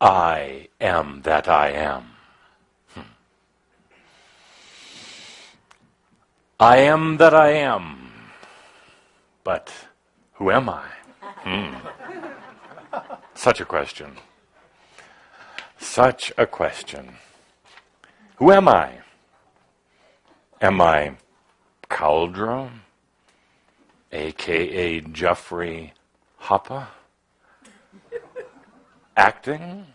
I am that I am. I am that I am, but who am I? Such a question. Such a question. Who am I? Am I Cauldre, a.k.a. Jeffrey Hoppa? Acting?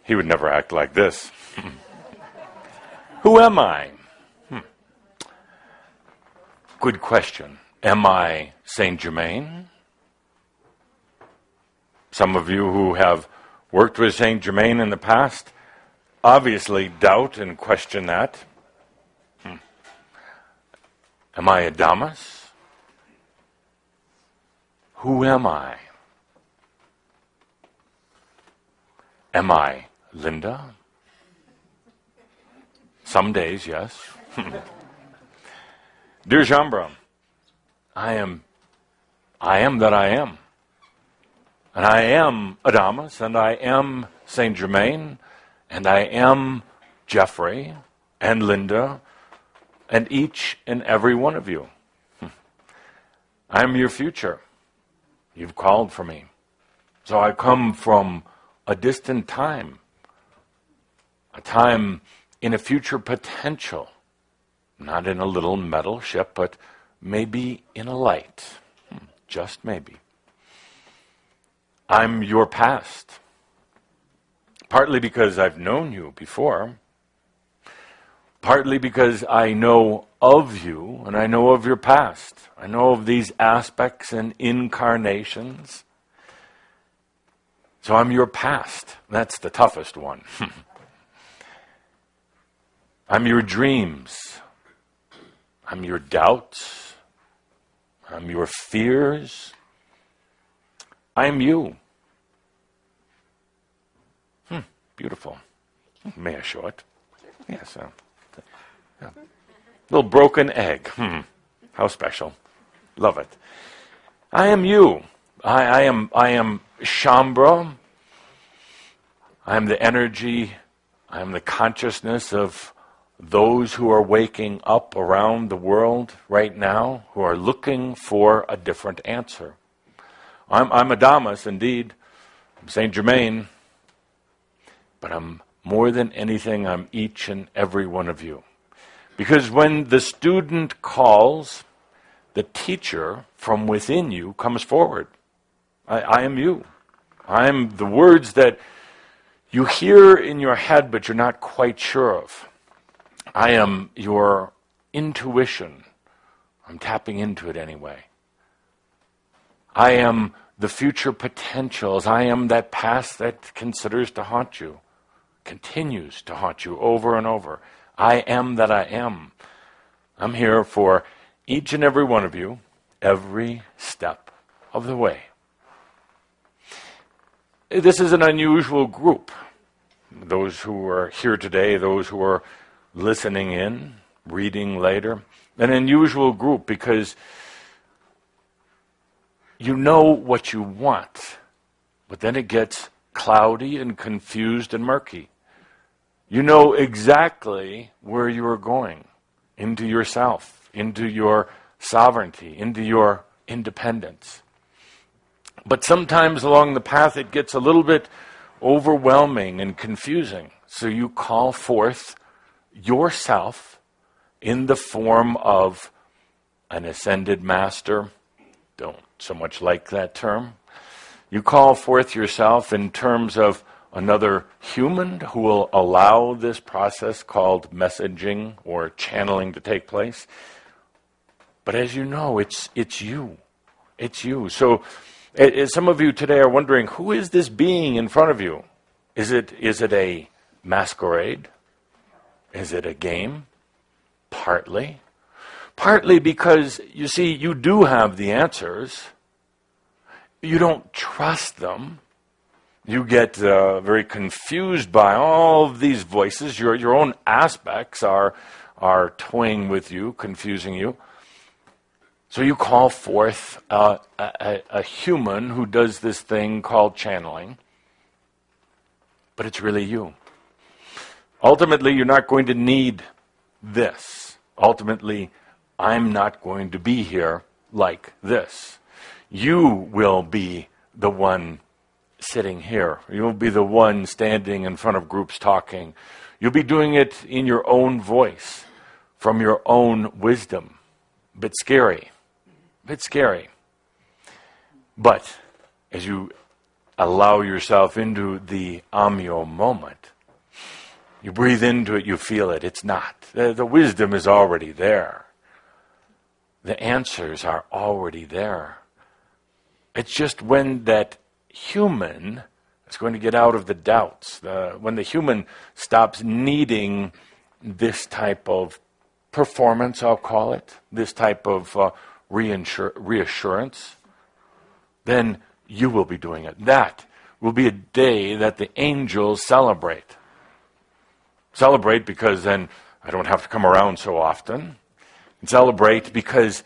He would never act like this. Who am I? Good question. Am I Saint Germain? Some of you who have worked with Saint Germain in the past obviously doubt and question that. Am I Adamus? Who am I? Am I Linda? Some days, yes. Dear Jambra, I am that I am. And I am Adamus, and I am Saint Germain, and I am Jeffrey, and Linda, and each and every one of you. I am your future. You've called for me. So I come from a distant time, a time in a future potential, not in a little metal ship, but maybe in a light, just maybe. I'm your past, partly because I've known you before, partly because I know of you and I know of your past. I know of these aspects and incarnations. So I'm your past. That's the toughest one. I'm your dreams. I'm your doubts. I'm your fears. I'm you. Beautiful. May I show it? Yes. Yeah. Little broken egg. How special. Love it. I am you. I am Shambra. I am the energy. I am the consciousness of those who are waking up around the world right now, who are looking for a different answer. I'm Adamus, indeed. I'm Saint Germain. But I'm more than anything, I'm each and every one of you. Because when the student calls, the teacher from within you comes forward. I am you. I'm the words that you hear in your head, but you're not quite sure of. I am your intuition. I'm tapping into it anyway. I am the future potentials. I am that past that considers to haunt you, continues to haunt you over and over. I am that I am. I'm here for each and every one of you, every step of the way. This is an unusual group. Those who are here today, those who are listening in, reading later, an unusual group because you know what you want, but then it gets cloudy and confused and murky. You know exactly where you are going, into yourself, into your sovereignty, into your independence. But sometimes along the path it gets a little bit overwhelming and confusing. So you call forth yourself in the form of an ascended master. Don't so much like that term. You call forth yourself in terms of another human who will allow this process called messaging or channeling to take place. But as you know, it's you. It's you. So some of you today are wondering, who is this being in front of you? Is it a masquerade? Is it a game? Partly. Partly because, you see, you do have the answers. You don't trust them. You get very confused by all of these voices. Your own aspects are toying with you, confusing you. So you call forth a human who does this thing called channeling, but it's really you. Ultimately, you're not going to need this. Ultimately, I'm not going to be here like this. You will be the one sitting here. You'll be the one standing in front of groups talking. You'll be doing it in your own voice, from your own wisdom. A bit scary. But as you allow yourself into the Amyo moment, you breathe into it, you feel it. It's not. The wisdom is already there. The answers are already there. It's just when that human is going to get out of the doubts, when the human stops needing this type of performance, I'll call it, this type of reassurance, then you will be doing it. That will be a day that the angels celebrate. Celebrate because then I don't have to come around so often. And celebrate because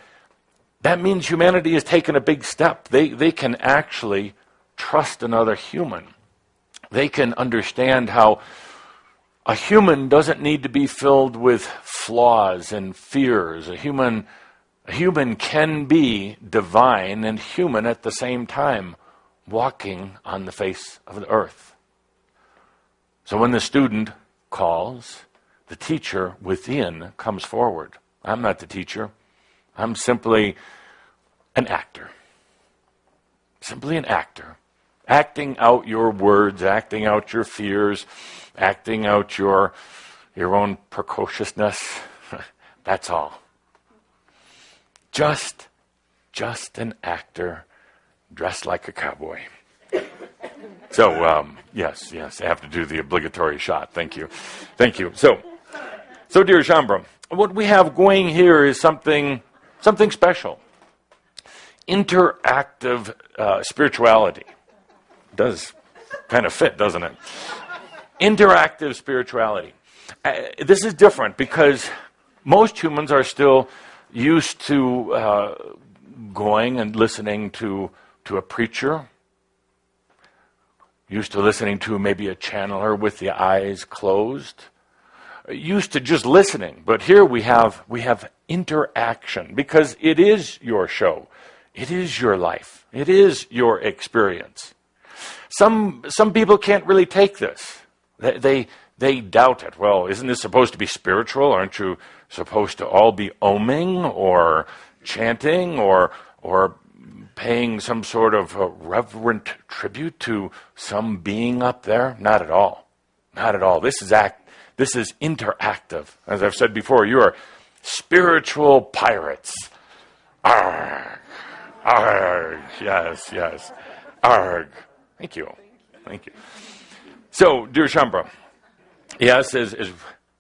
that means humanity has taken a big step. They can actually trust another human. They can understand how a human doesn't need to be filled with flaws and fears. A human can be divine and human at the same time, walking on the face of the earth. So when the student calls, the teacher within comes forward. I'm not the teacher. I'm simply an actor. Simply an actor. Acting out your words, acting out your fears, acting out your own precociousness. That's all. Just an actor dressed like a cowboy. So, yes, I have to do the obligatory shot. Thank you. So dear Shambra, what we have going here is something special. Interactive spirituality. Does kind of fit, doesn't it? Interactive spirituality. This is different because most humans are still used to going and listening to a preacher, used to listening to maybe a channeler with the eyes closed, used to just listening. But here we have interaction because it is your show. It is your life. It is your experience. Some people can't really take this. They doubt it. Well, isn't this supposed to be spiritual? Aren't you supposed to all be oming or chanting or paying some sort of reverent tribute to some being up there? Not at all. Not at all. This is interactive. As I've said before, you are spiritual pirates. Arg. Arg. Yes. Arg. Thank you. So, dear Shambra, yes, as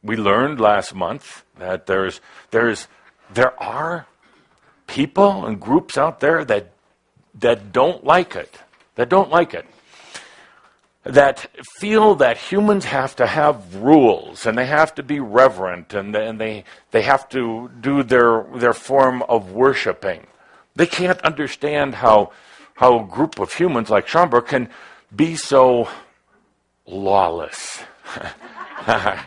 we learned last month, that there are people and groups out there that don't like it, that feel that humans have to have rules and they have to be reverent and they have to do their form of worshiping. They can't understand how a group of humans like Shambra can be so lawless. Yeah.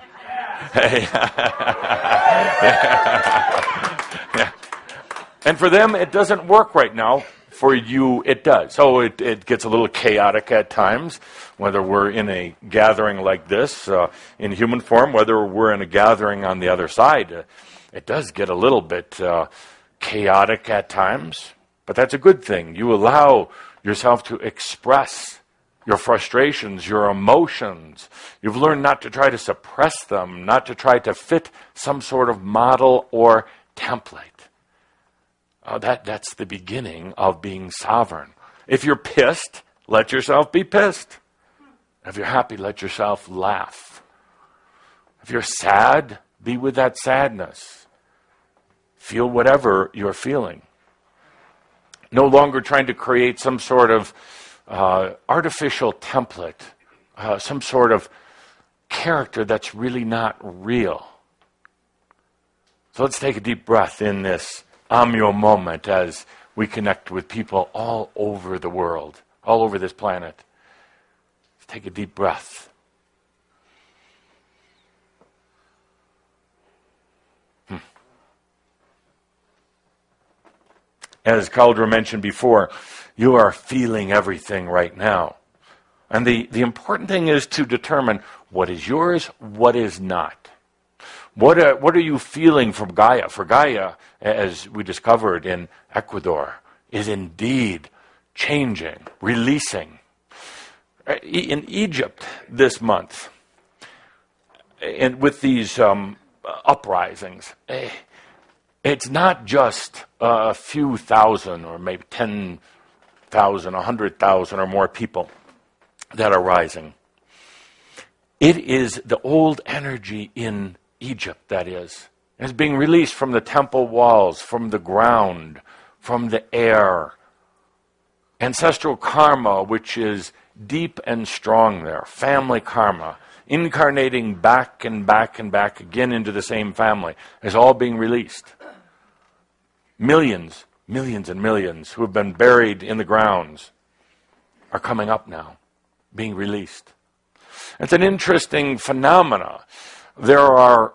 And for them, it doesn't work right now. For you, it does. So it gets a little chaotic at times, whether we're in a gathering like this, in human form, whether we're in a gathering on the other side. It does get a little bit chaotic at times, but that's a good thing. You allow yourself to express your frustrations, your emotions. You've learned not to try to suppress them, not to try to fit some sort of model or template. That's the beginning of being sovereign. If you're pissed, let yourself be pissed. If you're happy, let yourself laugh. If you're sad, be with that sadness. Feel whatever you're feeling. No longer trying to create some sort of artificial template, some sort of character that's really not real. So let's take a deep breath in this Amyo moment as we connect with people all over the world, all over this planet. Let's take a deep breath. As Cauldre mentioned before, you are feeling everything right now. And the important thing is to determine what is yours, what is not. What are you feeling from Gaia? For Gaia, as we discovered in Ecuador, is indeed changing, releasing. In Egypt this month, and with these uprisings, it's not just a few thousand or maybe 10,000, 100,000 or more people that are rising. It is the old energy in Egypt, that is being released from the temple walls, from the ground, from the air. Ancestral karma, which is deep and strong there, family karma, incarnating back and back and back again into the same family, is all being released. Millions and millions who have been buried in the grounds are coming up now, being released. It's an interesting phenomena. There are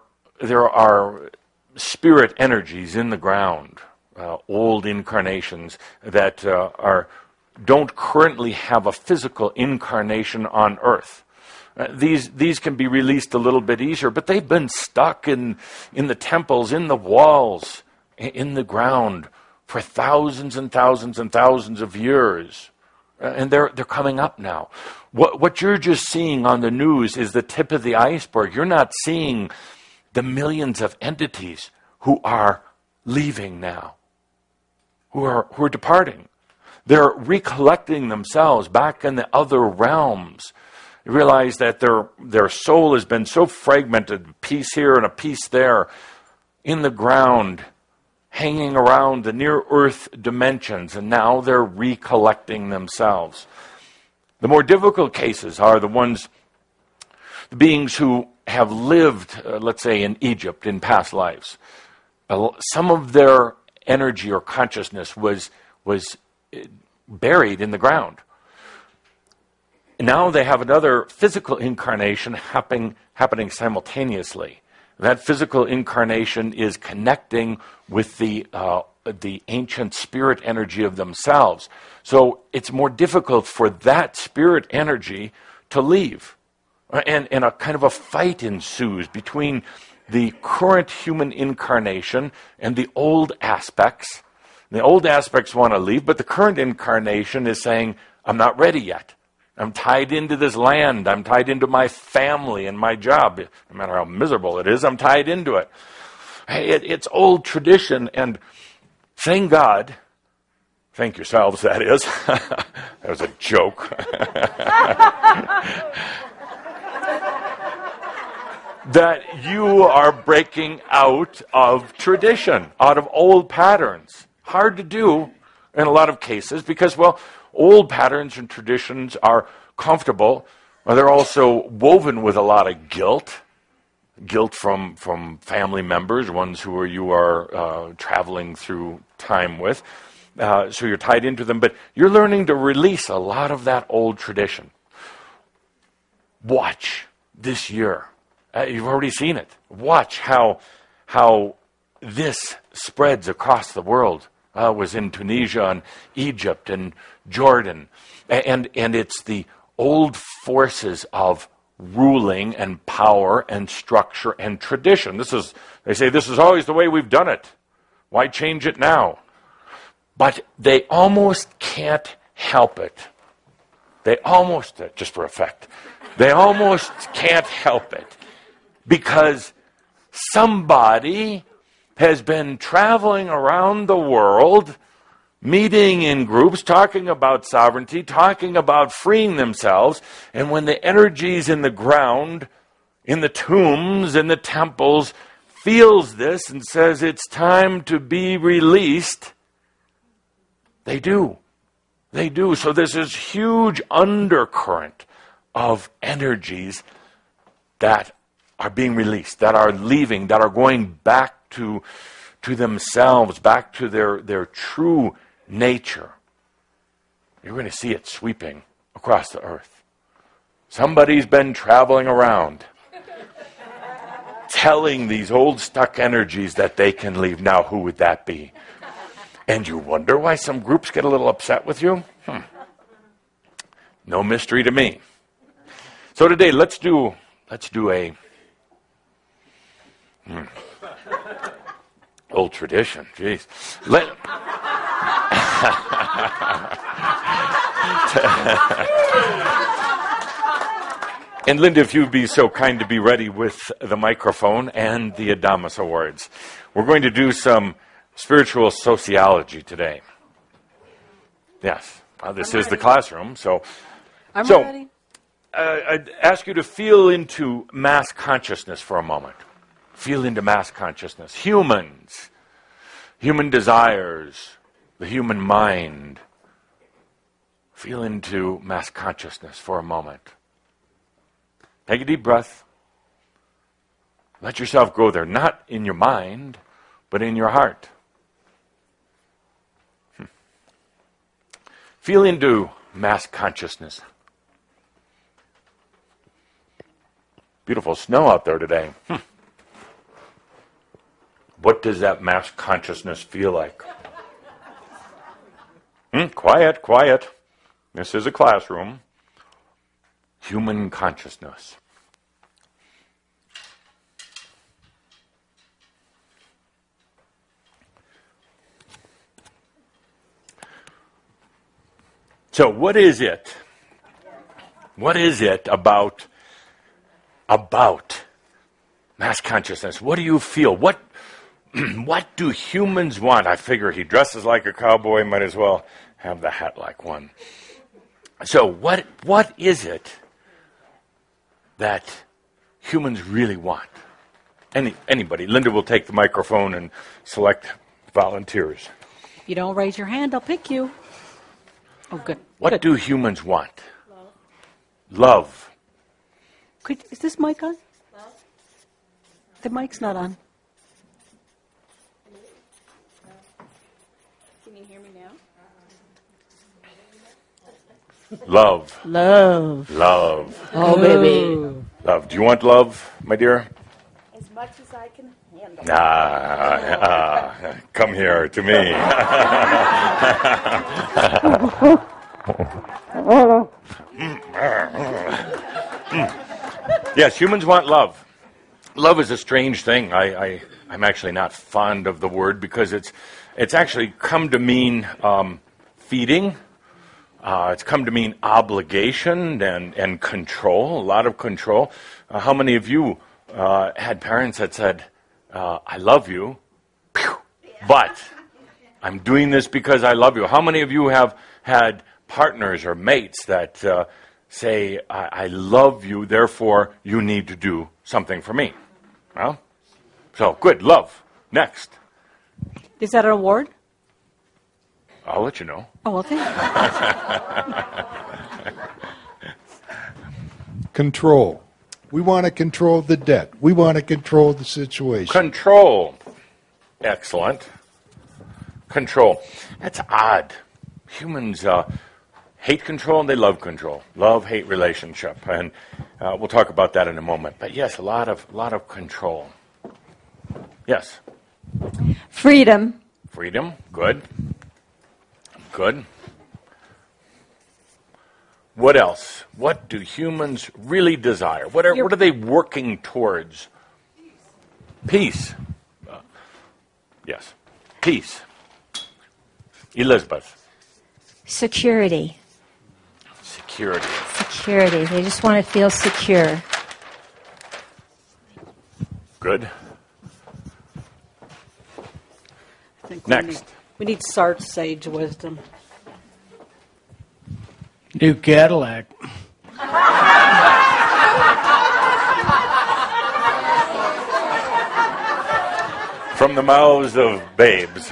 spirit energies in the ground, old incarnations that don't currently have a physical incarnation on Earth. These can be released a little bit easier, but they've been stuck in the temples, in the walls, in the ground for thousands and thousands and thousands of years. And they're coming up now. What you're just seeing on the news is the tip of the iceberg. You're not seeing the millions of entities who are leaving now, who are departing. They're recollecting themselves back in the other realms. You realize that their soul has been so fragmented, a piece here and a piece there, in the ground, hanging around the near-earth dimensions, and now they're recollecting themselves. The more difficult cases are the beings who have lived, let's say, in Egypt in past lives. Some of their energy or consciousness was buried in the ground. Now they have another physical incarnation happening simultaneously. That physical incarnation is connecting with the ancient spirit energy of themselves. So it's more difficult for that spirit energy to leave. And a kind of a fight ensues between the current human incarnation and the old aspects. The old aspects want to leave, but the current incarnation is saying, I'm not ready yet. I'm tied into this land. I'm tied into my family and my job. No matter how miserable it is, I'm tied into it. It's old tradition, and thank God, thank yourselves, that is. That was a joke. That you are breaking out of tradition, out of old patterns. Hard to do in a lot of cases because, well, old patterns and traditions are comfortable. They're also woven with a lot of guilt from family members, ones who you are traveling through time with. So you're tied into them, but you're learning to release a lot of that old tradition. Watch this year. You've already seen it. Watch how this spreads across the world. Was in Tunisia and Egypt and Jordan. And it's the old forces of ruling and power and structure and tradition. They say this is always the way we've done it. Why change it now? But they almost can't help it. They almost, just for effect, they almost can't help it. Because somebody has been traveling around the world, meeting in groups, talking about sovereignty, talking about freeing themselves, and when the energies in the ground, in the tombs, in the temples, feels this and says it's time to be released, they do. They do. So there's this huge undercurrent of energies that are being released, that are leaving, that are going back to to themselves, back to their true nature, you're going to see it sweeping across the earth. Somebody's been traveling around telling these old stuck energies that they can leave. Now, who would that be? And you wonder why some groups get a little upset with you? No mystery to me. So today, let's do a old tradition. Jeez. And Linda, if you'd be so kind to be ready with the microphone and the Adamus Awards. We're going to do some spiritual sociology today. Yes. This is the classroom, so... I'm ready. I'd ask you to feel into mass consciousness for a moment. Feel into mass consciousness. Humans, human desires, the human mind. Feel into mass consciousness for a moment. Take a deep breath. Let yourself go there, not in your mind, but in your heart. Feel into mass consciousness. Beautiful snow out there today. What does that mass consciousness feel like? Quiet, quiet. This is a classroom. Human consciousness. So what is it? What is it about mass consciousness? What do you feel? What do humans want? I figure he dresses like a cowboy, might as well have the hat like one. So what is it that humans really want? Anybody. Linda will take the microphone and select volunteers. If you don't raise your hand, I'll pick you. Oh, good. What do humans want? Love. Is this mic on? The mic's not on. Can you hear me now? Love. Love. Love. Oh, baby. Love. Do you want love, my dear? As much as I can handle. Come here to me. Yes, humans want love. Love is a strange thing. I'm actually not fond of the word because it's actually come to mean feeding. It's come to mean obligation and control, a lot of control. How many of you had parents that said, I love you, but I'm doing this because I love you? How many of you have had partners or mates that say, I love you, therefore you need to do something for me? Well, so good, love. Next. Is that an award? I'll let you know. Oh, well, thank you. Control. We want to control the debt. We want to control the situation. Control. Excellent. Control. That's odd. Humans hate control and they love control. Love-hate relationship. And we'll talk about that in a moment. But yes, a lot of control. Yes. Freedom. Freedom. Good. Good. What else? What do humans really desire? What are they working towards? Peace. Yes. Peace. Elizabeth. Security. Security. Security. They just want to feel secure. Good. I think Next. We need Sartre's sage wisdom. New Cadillac. From the mouths of babes.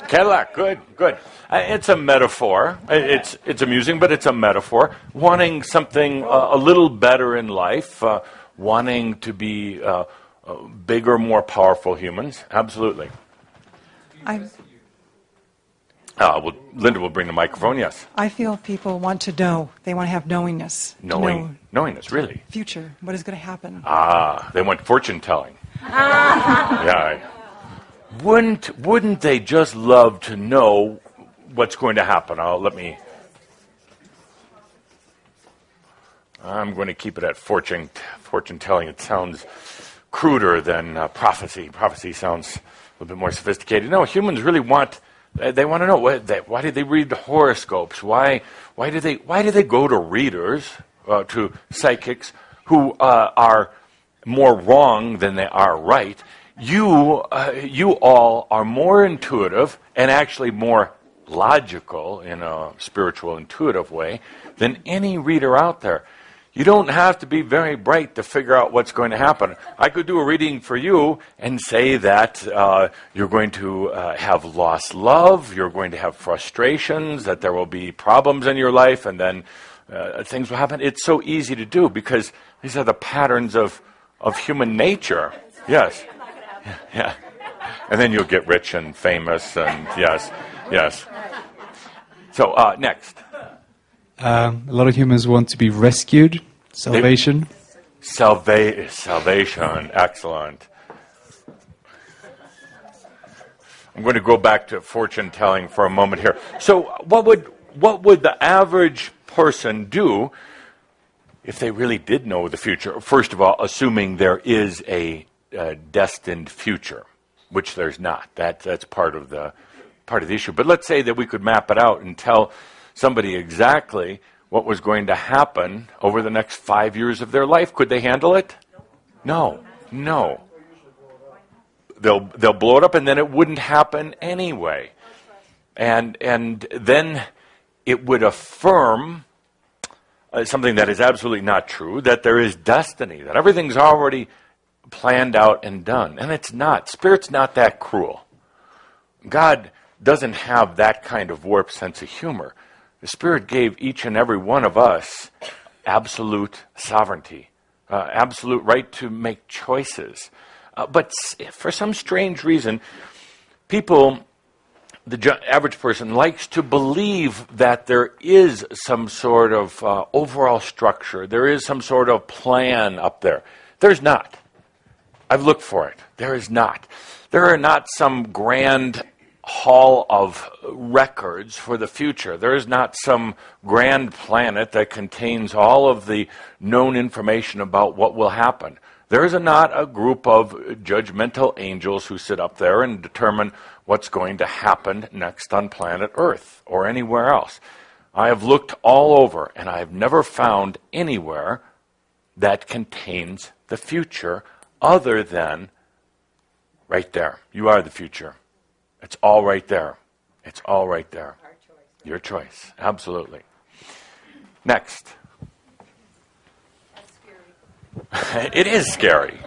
Cadillac, good, good. It's a metaphor. It's amusing, but it's a metaphor. Wanting something a little better in life, wanting to be bigger, more powerful humans. Absolutely. Well, Linda will bring the microphone, yes. I feel people want to know. They want to have knowingness. To know Knowingness, really. future, what is going to happen. They want fortune telling. Yeah. Wouldn't they just love to know what's going to happen? I'm going to keep it at fortune telling. It sounds cruder than prophecy. Prophecy sounds a little bit more sophisticated. No, humans really want. They want to know why did they read the horoscopes? Why do they go to readers, to psychics who are more wrong than they are right? You all are more intuitive and actually more logical in a spiritual, intuitive way than any reader out there. You don't have to be very bright to figure out what's going to happen. I could do a reading for you and say that you're going to have lost love, you're going to have frustrations, that there will be problems in your life, and then things will happen. It's so easy to do because these are the patterns of human nature. Yes. Yeah. And then you'll get rich and famous, and yes. So, next. A lot of humans want to be rescued. Salvation. Salvation. Excellent. I'm going to go back to fortune telling for a moment here. So, what would the average person do if they really did know the future? First of all, assuming there is a destined future, which there's not. That's part of the issue. But let's say that we could map it out and tell somebody exactly what was going to happen over the next 5 years of their life. Could they handle it? No. They'll blow it up, and then it wouldn't happen anyway. And then it would affirm something that is absolutely not true, that there is destiny, that everything's already planned out and done. And it's not. Spirit's not that cruel. God doesn't have that kind of warped sense of humor. The Spirit gave each and every one of us absolute sovereignty, absolute right to make choices. But for some strange reason, the average person likes to believe that there is some sort of overall structure. There is some sort of plan up there. There's not. I've looked for it. There is not. There are not some grand hall of records for the future. There is not some grand planet that contains all of the known information about what will happen. There is not a group of judgmental angels who sit up there and determine what's going to happen next on planet Earth or anywhere else. I have looked all over, and I have never found anywhere that contains the future other than right there. You are the future. It's all right there. It's all right there. Our choice. Your choice. Absolutely. Next. That's scary. It is scary.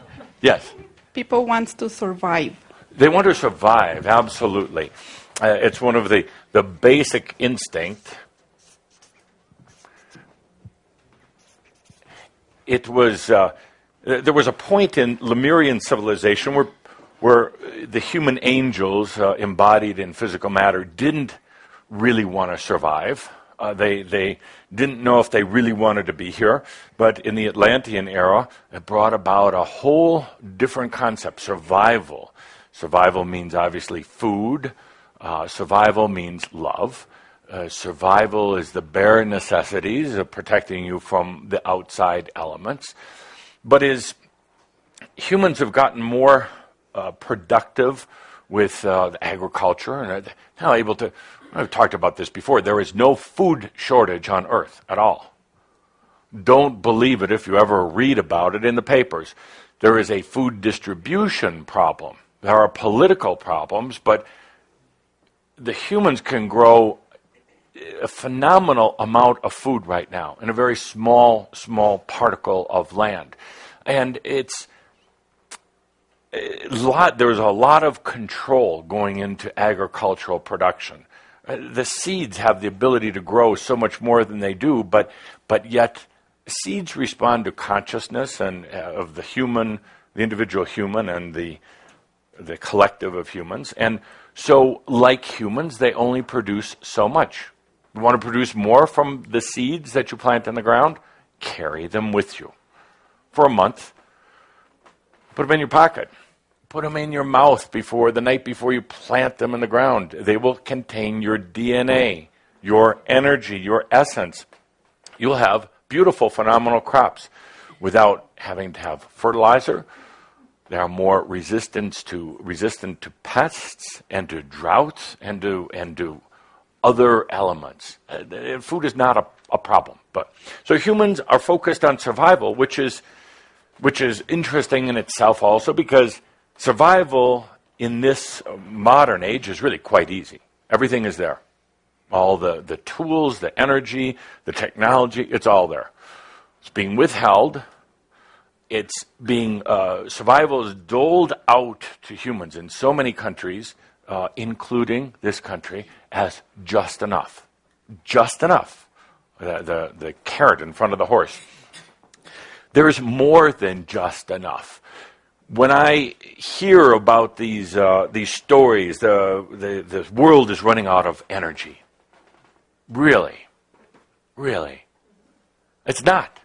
Yes. People want to survive. They want to survive. Absolutely. It's one of the basic instinct. It was there was a point in Lemurian civilization where the human angels embodied in physical matter didn't really want to survive. They didn't know if they really wanted to be here. But in the Atlantean era, it brought about a whole different concept, survival. Survival means obviously food. Survival means love. Survival is the bare necessities of protecting you from the outside elements. But as humans have gotten more productive with agriculture, and are now able to, I've talked about this before, there is no food shortage on Earth at all. Don't believe it if you ever read about it in the papers. There is a food distribution problem. There are political problems, but the humans can grow a phenomenal amount of food right now in a very small particle of land. And there's a lot of control going into agricultural production. The seeds have the ability to grow so much more than they do, but yet seeds respond to consciousness and of the human, the individual human, and the collective of humans. And So, like humans, they only produce so much. You want to produce more from the seeds that you plant in the ground? Carry them with you for a month. Put them in your pocket. Put them in your mouth the night before you plant them in the ground. They will contain your DNA, your energy, your essence. You'll have beautiful, phenomenal crops without having to have fertilizer. They are more resistant to pests and to droughts and to other elements. Food is not a problem. So humans are focused on survival, which is interesting in itself also, because survival in this modern age is really quite easy. Everything is there. All the tools, the energy, the technology, it's all there. It's being withheld. It's being, survival is doled out to humans in so many countries, including this country, as just enough. Just enough. The carrot in front of the horse. There's more than just enough. When I hear about these stories, the world is running out of energy. Really? It's not.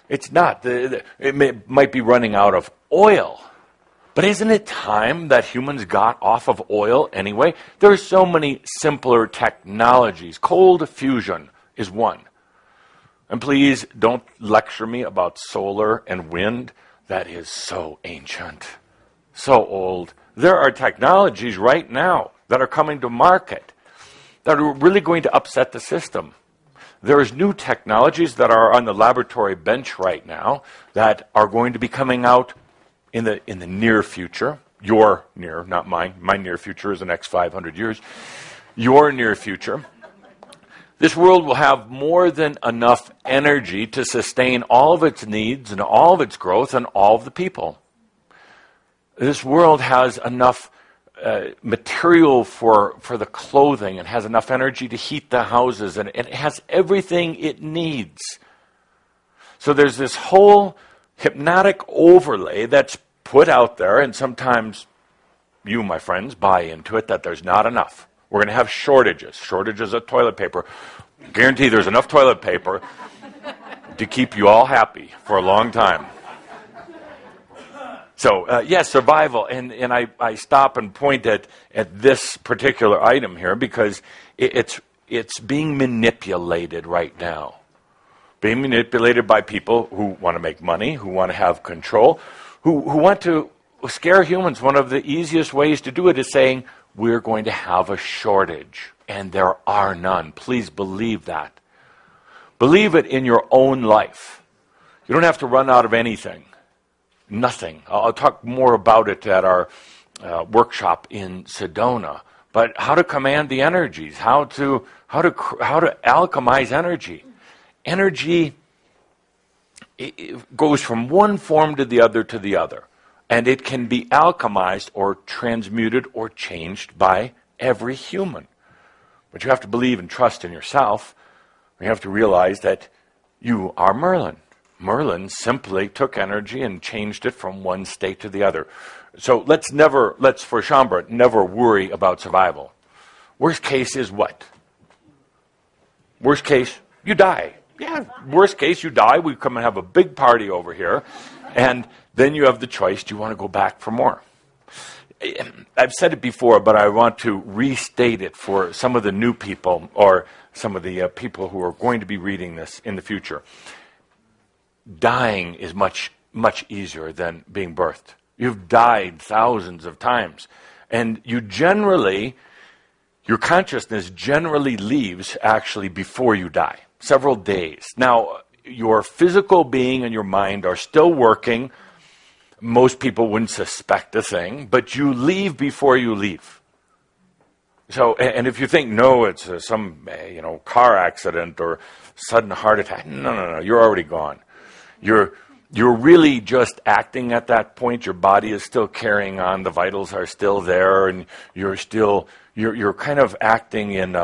It's not. It might be running out of oil. But isn't it time that humans got off of oil anyway? There are so many simpler technologies. Cold fusion is one. And please don't lecture me about solar and wind. That is so ancient, so old. There are technologies right now that are coming to market that are really going to upset the system. There's new technologies that are on the laboratory bench right now that are going to be coming out in the near future. Your near, not mine. My near future is the next 500 years. Your near future. This world will have more than enough energy to sustain all of its needs and all of its growth and all of the people. This world has enough material for the clothing and has enough energy to heat the houses, and it has everything it needs. So there's this whole hypnotic overlay that's put out there, and sometimes you, my friends, buy into it that there's not enough. We're going to have shortages of toilet paper. Guarantee there's enough toilet paper to keep you all happy for a long time. So, yes, survival. And I stop and point at this particular item here because it's being manipulated right now. Being manipulated by people who want to make money, who want to have control, who want to scare humans. One of the easiest ways to do it is saying, we're going to have a shortage, and there are none. Please believe that. Believe it in your own life. You don't have to run out of anything. Nothing. I'll talk more about it at our workshop in Sedona. But how to command the energies, how to alchemize energy. Energy it goes from one form to the other. And it can be alchemized or transmuted or changed by every human. But you have to believe and trust in yourself. You have to realize that you are Merlin. Merlin simply took energy and changed it from one state to the other. So let's for Shambra, never worry about survival. Worst case is what? Worst case, you die. Yeah, worst case, you die. We come and have a big party over here. And then you have the choice, do you want to go back for more? I've said it before, but I want to restate it for some of the new people or some of the people who are going to be reading this in the future. Dying is much, much easier than being birthed. You've died thousands of times. And your consciousness generally leaves actually before you die, several days. Now, your physical being and your mind are still working. Most people wouldn't suspect a thing, but you leave before you leave. So, and if you think, no, it's some car accident or sudden heart attack, no, you're already gone. You're really just acting at that point. Your body is still carrying on. The vitals are still there, and you're kind of acting in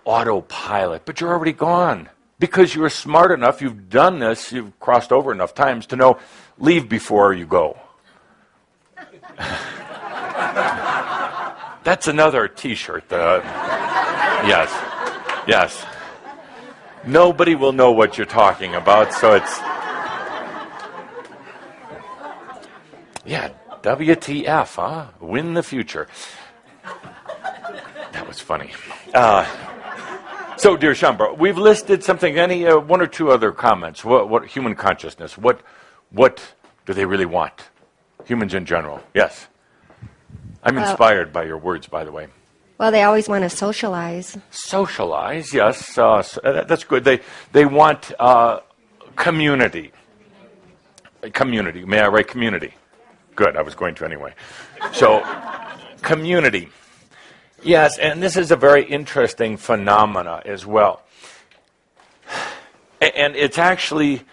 autopilot, but you're already gone. Because you're smart enough, you've done this, you've crossed over enough times to know, leave before you go. That's another T-shirt. Yes, yes. Nobody will know what you're talking about, so it's... Yeah, WTF, huh? Win the future. That was funny. So, dear Shambra, we've listed something. Any one or two other comments? What human consciousness? What do they really want? Humans in general. Yes. I'm inspired by your words, by the way. Well, they always want to socialize. Socialize, yes. That's good. They want community. Community. May I write community? Good. I was going to anyway. So, community. Yes, and this is a very interesting phenomena as well. And it's actually,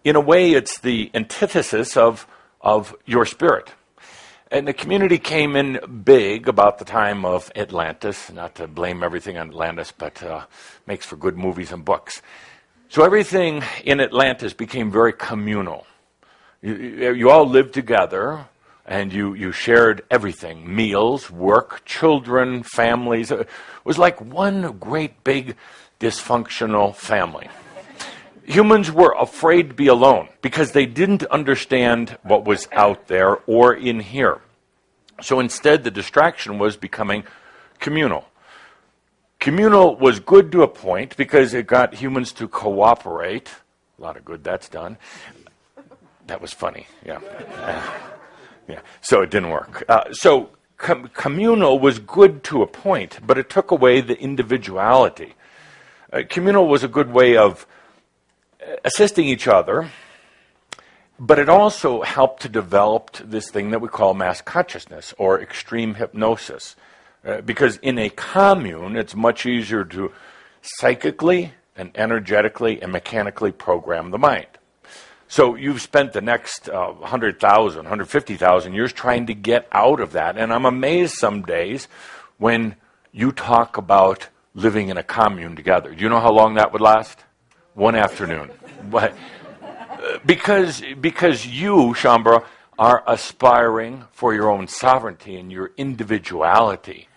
in a way, it's the antithesis of your spirit. And the community came in big about the time of Atlantis. Not to blame everything on Atlantis, but makes for good movies and books. So everything in Atlantis became very communal. You all lived together, and you shared everything. Meals, work, children, families. It was like one great big dysfunctional family. Humans were afraid to be alone because they didn't understand what was out there or in here. So instead, the distraction was becoming communal. Communal was good to a point because it got humans to cooperate. A lot of good that's done. That was funny, yeah. Yeah. So it didn't work. So communal was good to a point, but it took away the individuality. Communal was a good way of assisting each other, but it also helped to develop this thing that we call mass consciousness or extreme hypnosis. Because in a commune, it's much easier to psychically and energetically and mechanically program the mind. So you've spent the next 100,000, 150,000 years trying to get out of that. And I'm amazed some days when you talk about living in a commune together. Do you know how long that would last? One afternoon. But, because you, Shambra, are aspiring for your own sovereignty and your individuality.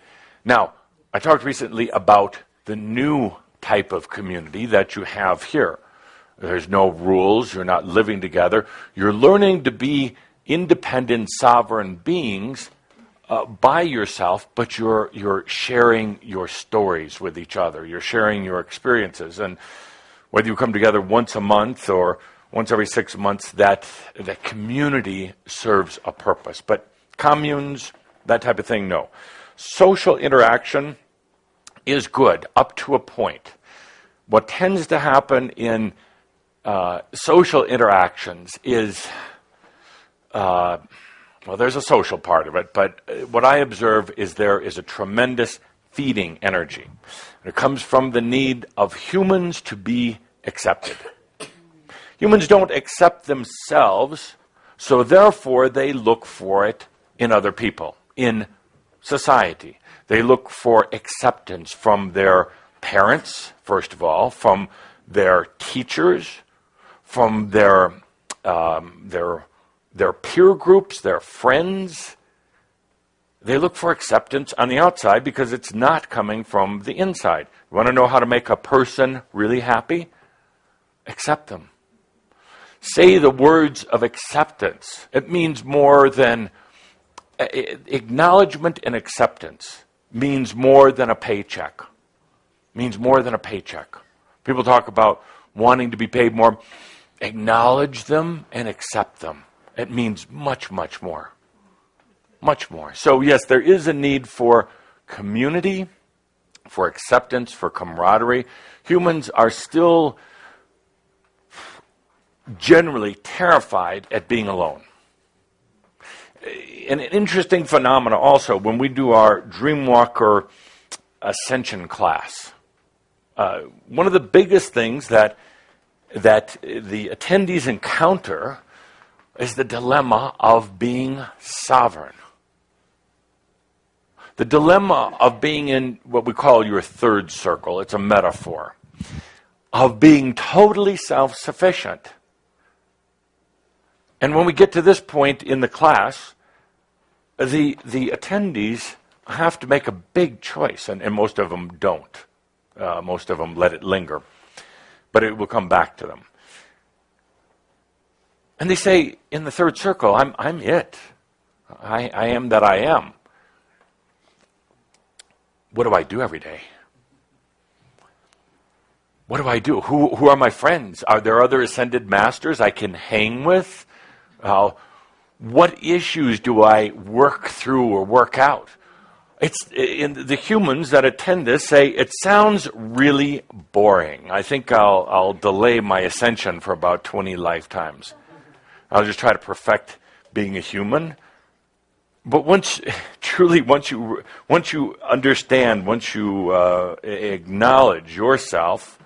Now, I talked recently about the new type of community that you have here. There's no rules. You're not living together. You're learning to be independent, sovereign beings by yourself, but you're sharing your stories with each other. You're sharing your experiences. And whether you come together once a month or once every 6 months, that community serves a purpose. But communes, that type of thing, no. Social interaction is good up to a point. What tends to happen in social interactions is, well, there's a social part of it, but what I observe is there is a tremendous feeding energy. It comes from the need of humans to be accepted. Humans don't accept themselves, so therefore they look for it in other people, in society. They look for acceptance from their parents, first of all, from their teachers, from their peer groups, their friends. They look for acceptance on the outside because it's not coming from the inside. You want to know how to make a person really happy? Accept them. Say the words of acceptance. It means more than acknowledgement and acceptance means more than a paycheck. Means more than a paycheck. People talk about wanting to be paid more. Acknowledge them and accept them. It means much, much more. Much more. So yes, there is a need for community, for acceptance, for camaraderie. Humans are still generally terrified at being alone. An interesting phenomena also, when we do our Dreamwalker Ascension class, one of the biggest things that the attendees encounter is the dilemma of being sovereign. The dilemma of being in what we call your third circle, it's a metaphor, of being totally self-sufficient. And when we get to this point in the class, the attendees have to make a big choice, and most of them don't. Most of them let it linger. But it will come back to them. And they say, in the third circle, I'm it. I am that I am. What do I do every day? What do I do? Who are my friends? Are there other ascended masters I can hang with? What issues do I work through or work out? The humans that attend this say, it sounds really boring. I think I'll delay my ascension for about 20 lifetimes. I'll just try to perfect being a human. But once you understand, once you acknowledge yourself,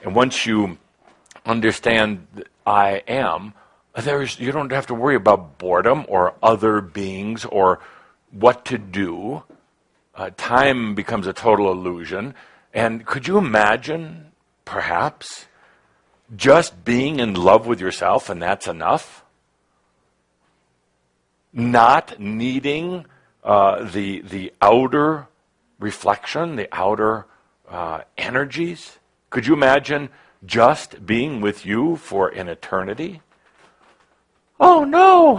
and once you understand I am, you don't have to worry about boredom or other beings or what to do. Time becomes a total illusion. And could you imagine, perhaps, just being in love with yourself and that's enough? Not needing the outer reflection, the outer energies? Could you imagine just being with you for an eternity? Oh, no!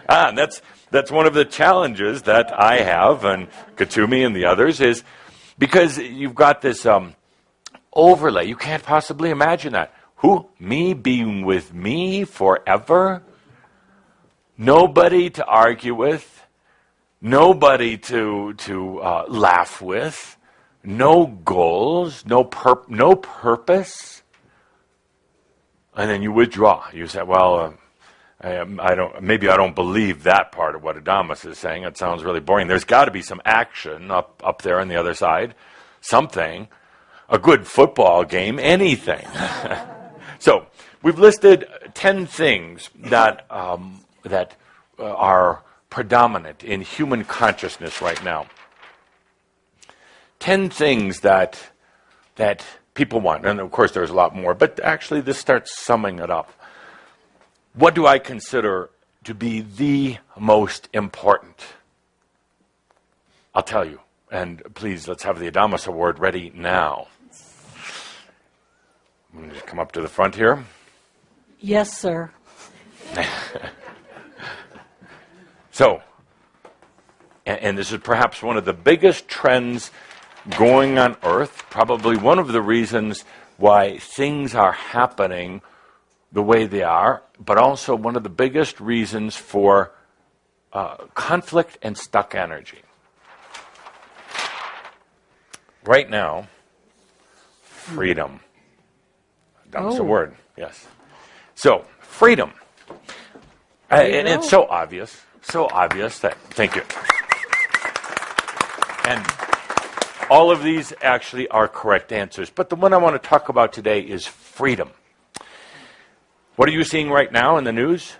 And that's one of the challenges that I have, and Katumi and the others, is because you've got this overlay. You can't possibly imagine that. Who? Me being with me forever? Nobody to argue with. Nobody to laugh with. No goals. No purpose. And then you withdraw. You say, well, maybe I don't believe that part of what Adamus is saying. It sounds really boring. There's got to be some action up there on the other side. Something. A good football game. Anything. So, we've listed 10 things that are predominant in human consciousness right now. 10 things that people want. And of course there's a lot more, but actually this starts summing it up. What do I consider to be the most important? I'll tell you. And please, let's have the Adamus Award ready now. I'm going to just come up to the front here. Yes, sir. So, and this is perhaps one of the biggest trends going on Earth, probably one of the reasons why things are happening the way they are, but also one of the biggest reasons for conflict and stuck energy. Right now, freedom. That's a word, yes. So, freedom. And it's so obvious that, thank you. And all of these actually are correct answers. But the one I want to talk about today is freedom. What are you seeing right now in the news?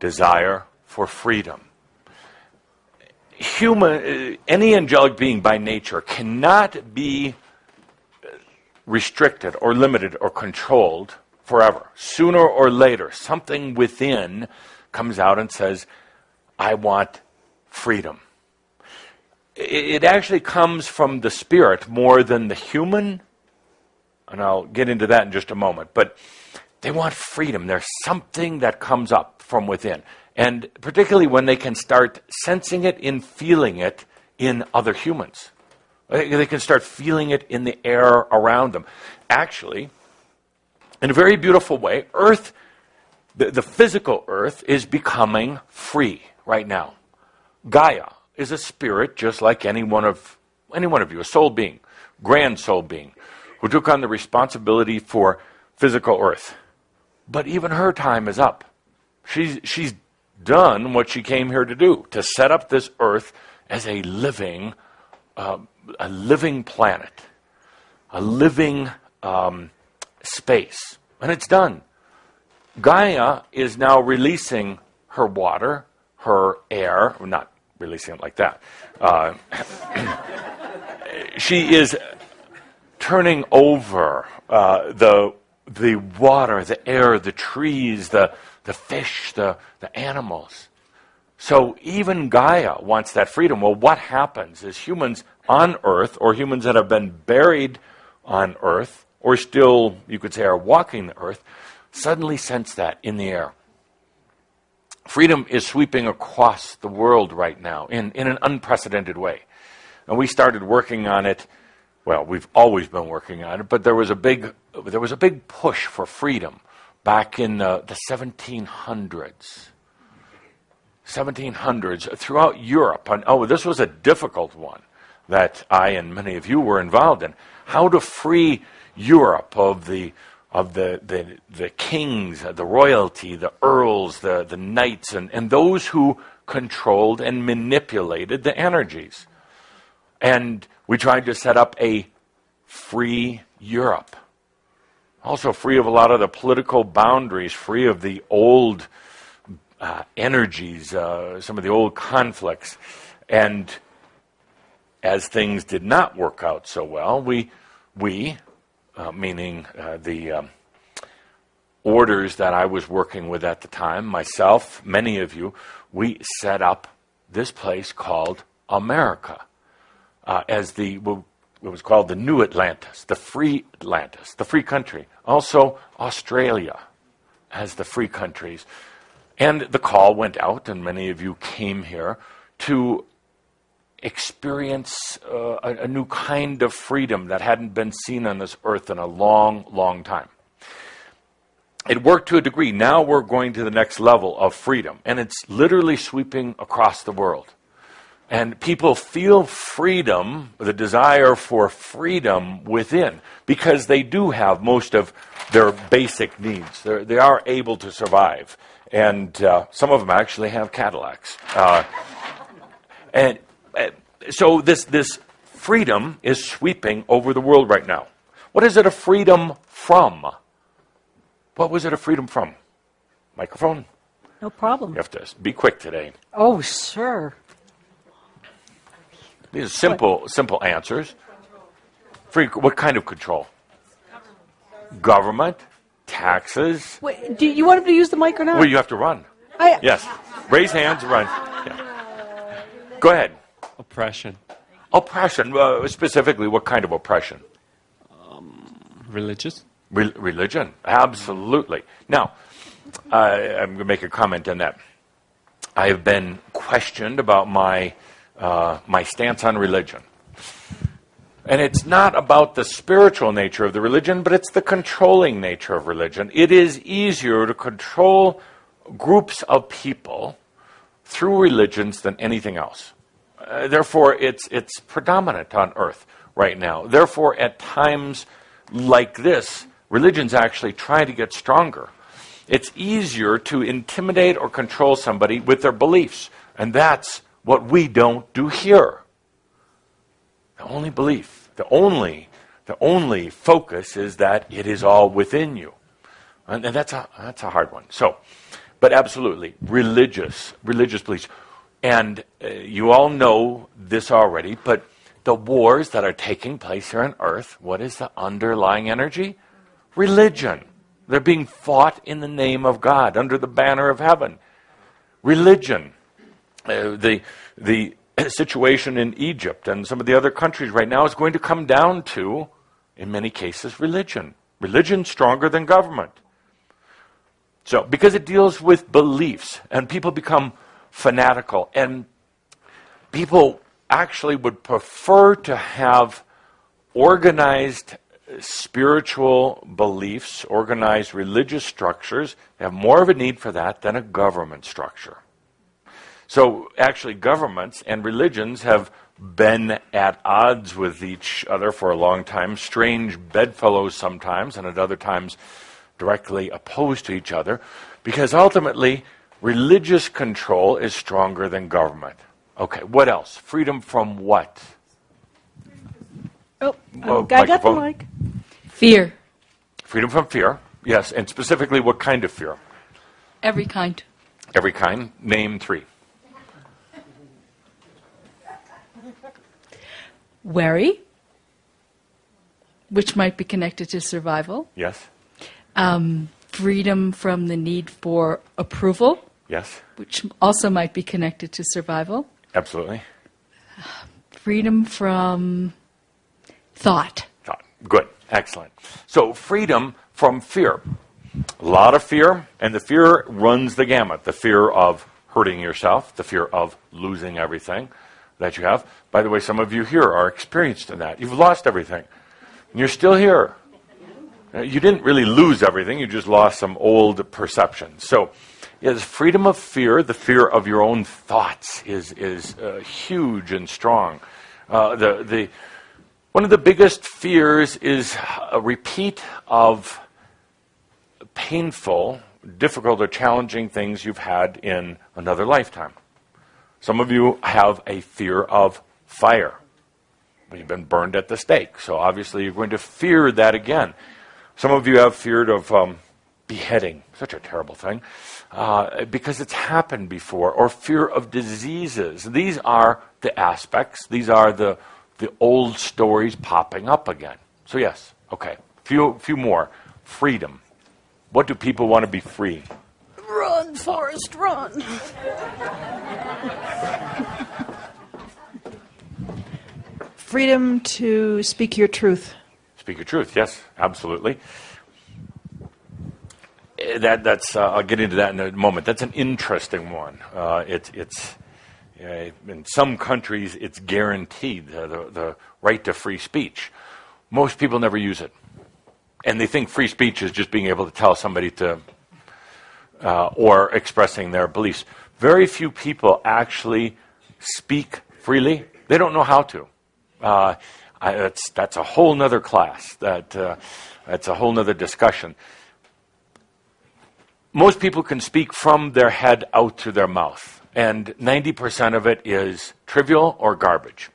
Desire for freedom. Any angelic being by nature cannot be restricted or limited or controlled forever. Sooner or later, something within comes out and says, I want freedom. It actually comes from the spirit more than the human, and I'll get into that in just a moment. But they want freedom. There's something that comes up from within. And particularly when they can start sensing it and feeling it in other humans. They can start feeling it in the air around them. Actually, in a very beautiful way, Earth, the physical Earth, is becoming free right now. Gaia is a spirit just like any one of you, a soul being, grand soul being, who took on the responsibility for physical Earth. But even her time is up. She's done what she came here to do, to set up this Earth as a living planet, a living space. And it's done. Gaia is now releasing her water, her air, not releasing it like that. She is turning over the water, the air, the trees, the fish, the animals, So even Gaia wants that freedom. Well, what happens is humans on Earth, or humans that have been buried on Earth, or still, you could say, are walking the Earth, suddenly sense that in the air. Freedom is sweeping across the world right now in an unprecedented way. And we started working on it. Well, we've always been working on it, but there was a big push for freedom back in the 1700s. 1700s throughout Europe. And, this was a difficult one that I and many of you were involved in. How to free Europe of the kings, the royalty, the earls, the knights, and those who controlled and manipulated the energies. And we tried to set up a free Europe. Also free of a lot of the political boundaries, free of the old energies, some of the old conflicts. And as things did not work out so well, we meaning the orders that I was working with at the time, myself, many of you, we set up this place called America it was called the New Atlantis, the free country. Also Australia as the free countries. And the call went out, and many of you came here to experience a new kind of freedom that hadn't been seen on this earth in a long, long time. It worked to a degree. Now we're going to the next level of freedom, and it's literally sweeping across the world. And people feel freedom, the desire for freedom within, because they do have most of their basic needs. They are able to survive. And some of them actually have Cadillacs. So this freedom is sweeping over the world right now. What is it a freedom from? What was it a freedom from? Microphone? No problem. You have to be quick today. Oh, sure. These are simple answers. What kind of control? Government, taxes. Wait, do you want him to use the mic or not? Well, you have to run. Yes. Raise hands, run. Yeah. Go ahead. Oppression. Oppression. Specifically, what kind of oppression? Religious. Religion. Absolutely. Now, I'm going to make a comment on that. I have been questioned about my stance on religion. And it's not about the spiritual nature of the religion, but it's the controlling nature of religion. It is easier to control groups of people through religions than anything else. Therefore, it's predominant on earth right now. Therefore, at times like this, religions actually try to get stronger. It's easier to intimidate or control somebody with their beliefs. And that's what we don't do here. The only belief, the only focus is that it is all within you. And that's a hard one. So, but absolutely, religious beliefs. And you all know this already, but the wars that are taking place here on earth, what is the underlying energy? Religion. They're being fought in the name of God, under the banner of heaven. Religion. The situation in Egypt and some of the other countries right now is going to come down to, in many cases, religion. Religion stronger than government. So, because it deals with beliefs, and people become fanatical, and people actually would prefer to have organized spiritual beliefs, organized religious structures. They have more of a need for that than a government structure. So actually governments and religions have been at odds with each other for a long time, strange bedfellows sometimes, and at other times directly opposed to each other, because ultimately religious control is stronger than government. Okay, what else? Freedom from what? I got the mic. Fear. Freedom from fear, yes, and specifically what kind of fear? Every kind. Every kind. Name 3. Worry, which might be connected to survival. Yes. Freedom from the need for approval. Yes, which also might be connected to survival. absolutely. Freedom from thought. Good, excellent. So freedom from fear. A lot of fear, and the fear runs the gamut. The fear of hurting yourself, the fear of losing everything that you have. By the way, some of you here are experienced in that. You've lost everything, and you're still here. You didn't really lose everything, you just lost some old perceptions. So, yes, freedom of fear, the fear of your own thoughts is huge and strong. One of the biggest fears is a repeat of painful, difficult, or challenging things you've had in another lifetime. Some of you have a fear of fire. You've been burned at the stake, so obviously you're going to fear that again. Some of you have feared of beheading, such a terrible thing, because it's happened before, or fear of diseases. These are the aspects, these are the old stories popping up again. So yes, okay, few more. Freedom. What do people want to be free? Run, Forrest, run. Freedom to speak your truth. Speak your truth, yes, absolutely. That's I'll get into that in a moment. That's an interesting one. In some countries, it's guaranteed, the right to free speech. Most people never use it. And they think free speech is just being able to tell somebody to, or expressing their beliefs. Very few people actually speak freely. They don't know how to. That's a whole nother class. That's a whole nother discussion. Most people can speak from their head out to their mouth, and 90% of it is trivial or garbage.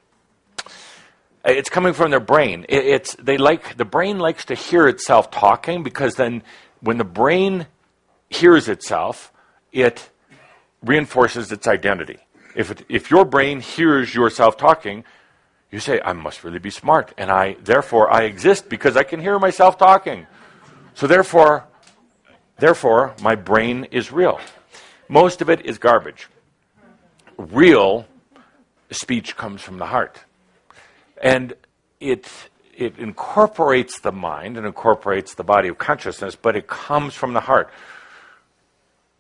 It's coming from their brain. The brain likes to hear itself talking, because then when the brain hears itself, it reinforces its identity. If your brain hears yourself talking, you say, I must really be smart, and therefore I exist because I can hear myself talking. So therefore, my brain is real. Most of it is garbage. Real speech comes from the heart. And it incorporates the mind and incorporates the body of consciousness, but it comes from the heart.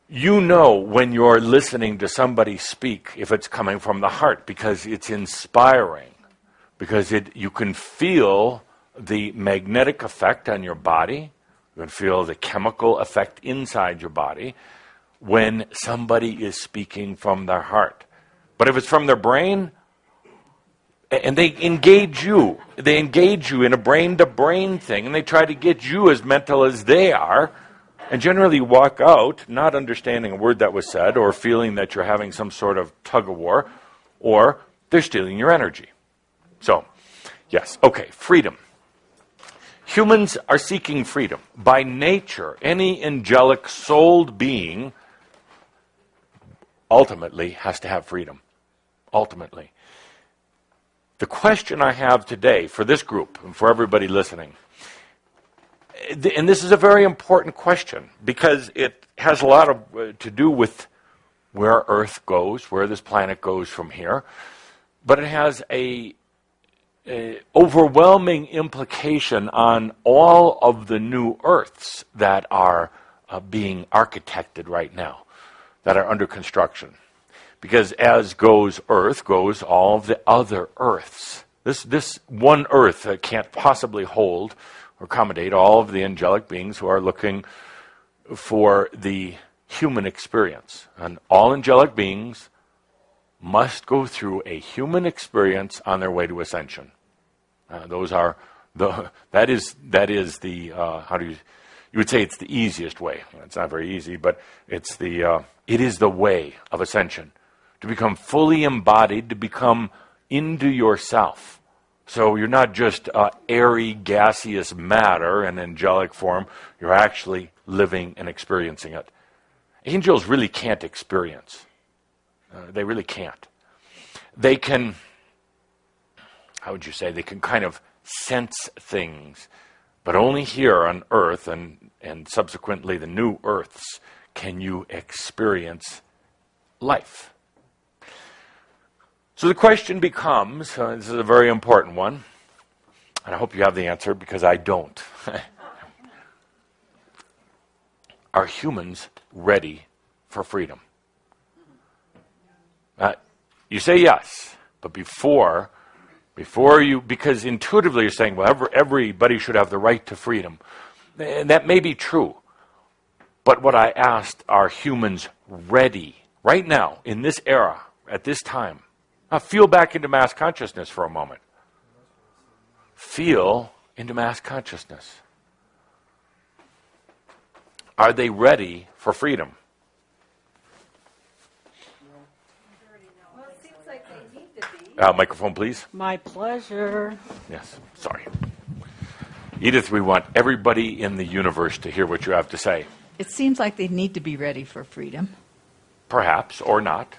You know when you're listening to somebody speak if it's coming from the heart, because it's inspiring, because you can feel the magnetic effect on your body, you can feel the chemical effect inside your body when somebody is speaking from their heart. But if it's from their brain, and they engage you in a brain-to-brain thing, and they try to get you as mental as they are, and generally walk out not understanding a word that was said, or feeling that you're having some sort of tug-of-war, or they're stealing your energy. So, yes, okay, freedom. Humans are seeking freedom. By nature, any angelic souled being ultimately has to have freedom. Ultimately. The question I have today for this group and for everybody listening, and this is a very important question because it has a lot to do with where Earth goes, where this planet goes from here, but it has a overwhelming implication on all of the new Earths that are being architected right now, that are under construction. Because as goes Earth, goes all of the other Earths. This one Earth can't possibly hold or accommodate all of the angelic beings who are looking for the human experience. And all angelic beings must go through a human experience on their way to ascension. That is the you would say it's the easiest way. It's not very easy, but it is the way of ascension. To become fully embodied, to become into yourself. So you're not just airy, gaseous matter in angelic form. You're actually living and experiencing it. Angels really can't experience. They really can't. They can, how would you say, they can kind of sense things, but only here on Earth and subsequently the new Earths can you experience life? So the question becomes, this is a very important one, and I hope you have the answer because I don't. Are humans ready for freedom? You say yes, but before you, because intuitively you're saying, well, everybody should have the right to freedom. And that may be true. But what I asked, are humans ready right now, in this era, at this time? Now feel back into mass consciousness for a moment. Feel into mass consciousness. Are they ready for freedom? Well, it seems like they need to be. Microphone, please. My pleasure. Yes, sorry. Edith, we want everybody in the universe to hear what you have to say. It seems like they need to be ready for freedom. Perhaps, or not.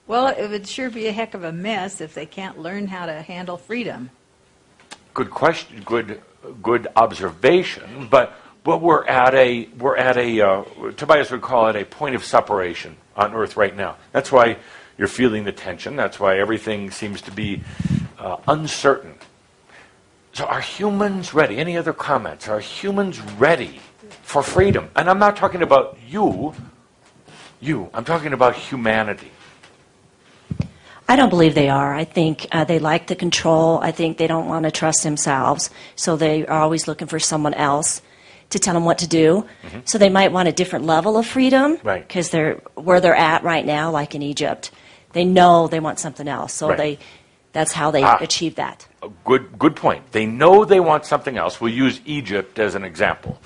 Well, it would sure be a heck of a mess if they can't learn how to handle freedom. Good question, good observation, but we're at a Tobias would call it a point of separation on Earth right now. That's why you're feeling the tension. That's why everything seems to be uncertain. So are humans ready? Any other comments? Are humans ready for freedom? And I'm not talking about you. I'm talking about humanity. I don't believe they are. I think they like the control. I think they don't want to trust themselves. So they are always looking for someone else to tell them what to do. Mm-hmm. So they might want a different level of freedom. Right. Because they're where they're at right now, like in Egypt. They know they want something else. So right. That's how they achieve that. Good point. They know they want something else. We'll use Egypt as an example,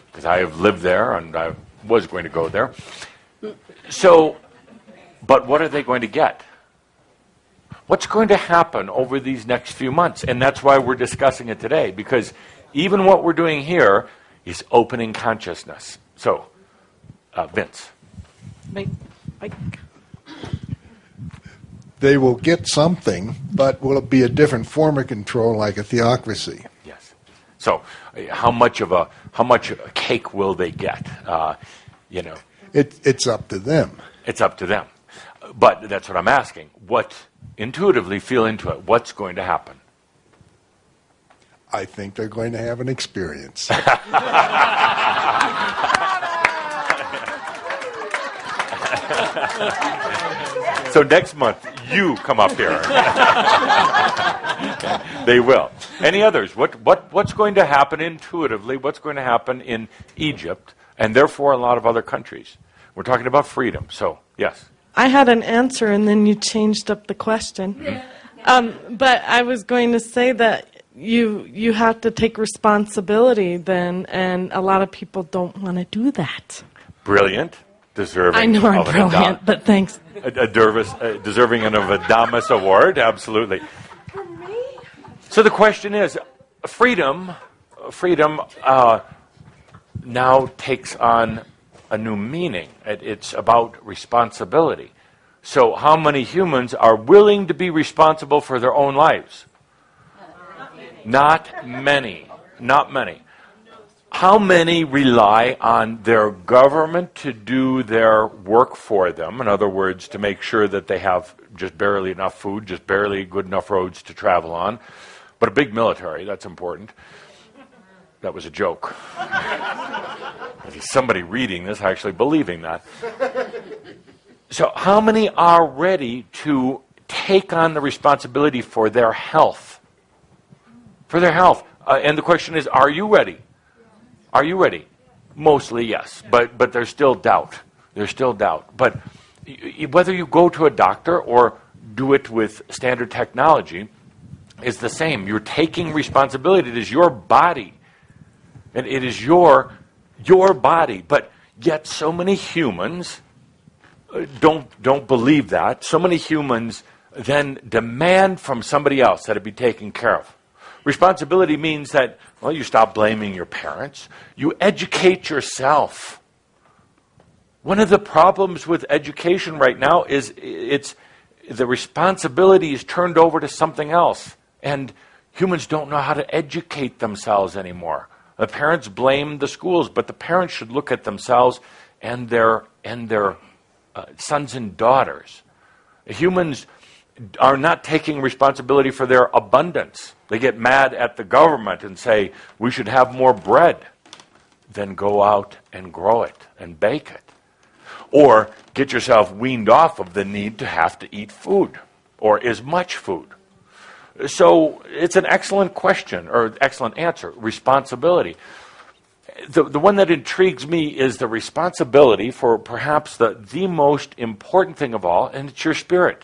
because I have lived there and I was going to go there. So, but what are they going to get? What's going to happen over these next few months? And that's why we're discussing it today, because even what we're doing here is opening consciousness. So, Vince. They will get something, but will it be a different form of control, like a theocracy? Yes. So, how much cake will they get? It's up to them. It's up to them. But that's what I'm asking. Intuitively feel into it. What's going to happen? I think they're going to have an experience. So next month, you come up here. They will. Any others? What's going to happen intuitively? What's going to happen in Egypt, and therefore a lot of other countries? We're talking about freedom. So, yes. I had an answer, and then you changed up the question. Mm-hmm. But I was going to say that you have to take responsibility then, and a lot of people don't want to do that. Brilliant. Deserving. I know I'm brilliant, but thanks. Deserving of a Damas Award, absolutely. So the question is, freedom now takes on a new meaning. It's about responsibility. So how many humans are willing to be responsible for their own lives? Not many. Not many. How many rely on their government to do their work for them? In other words, to make sure that they have just barely enough food, just barely good enough roads to travel on. But a big military, that's important. That was a joke. There's somebody reading this actually believing that. So how many are ready to take on the responsibility for their health? For their health. And the question is, are you ready? Are you ready? Mostly yes, but there's still doubt. There's still doubt. But whether you go to a doctor or do it with standard technology is the same. You're taking responsibility. It is your body. And it is your body. But yet so many humans don't believe that. So many humans then demand from somebody else that it be taken care of. Responsibility means that, well, you stop blaming your parents. You educate yourself. One of the problems with education right now is the responsibility is turned over to something else. And humans don't know how to educate themselves anymore. The parents blame the schools, but the parents should look at themselves and their sons and daughters. Humans are not taking responsibility for their abundance. They get mad at the government and say, we should have more bread. Then go out and grow it and bake it. Or get yourself weaned off of the need to have to eat food, or as much food. So it's an excellent question, or excellent answer, responsibility. The one that intrigues me is the responsibility for perhaps the most important thing of all, and it's your spirit.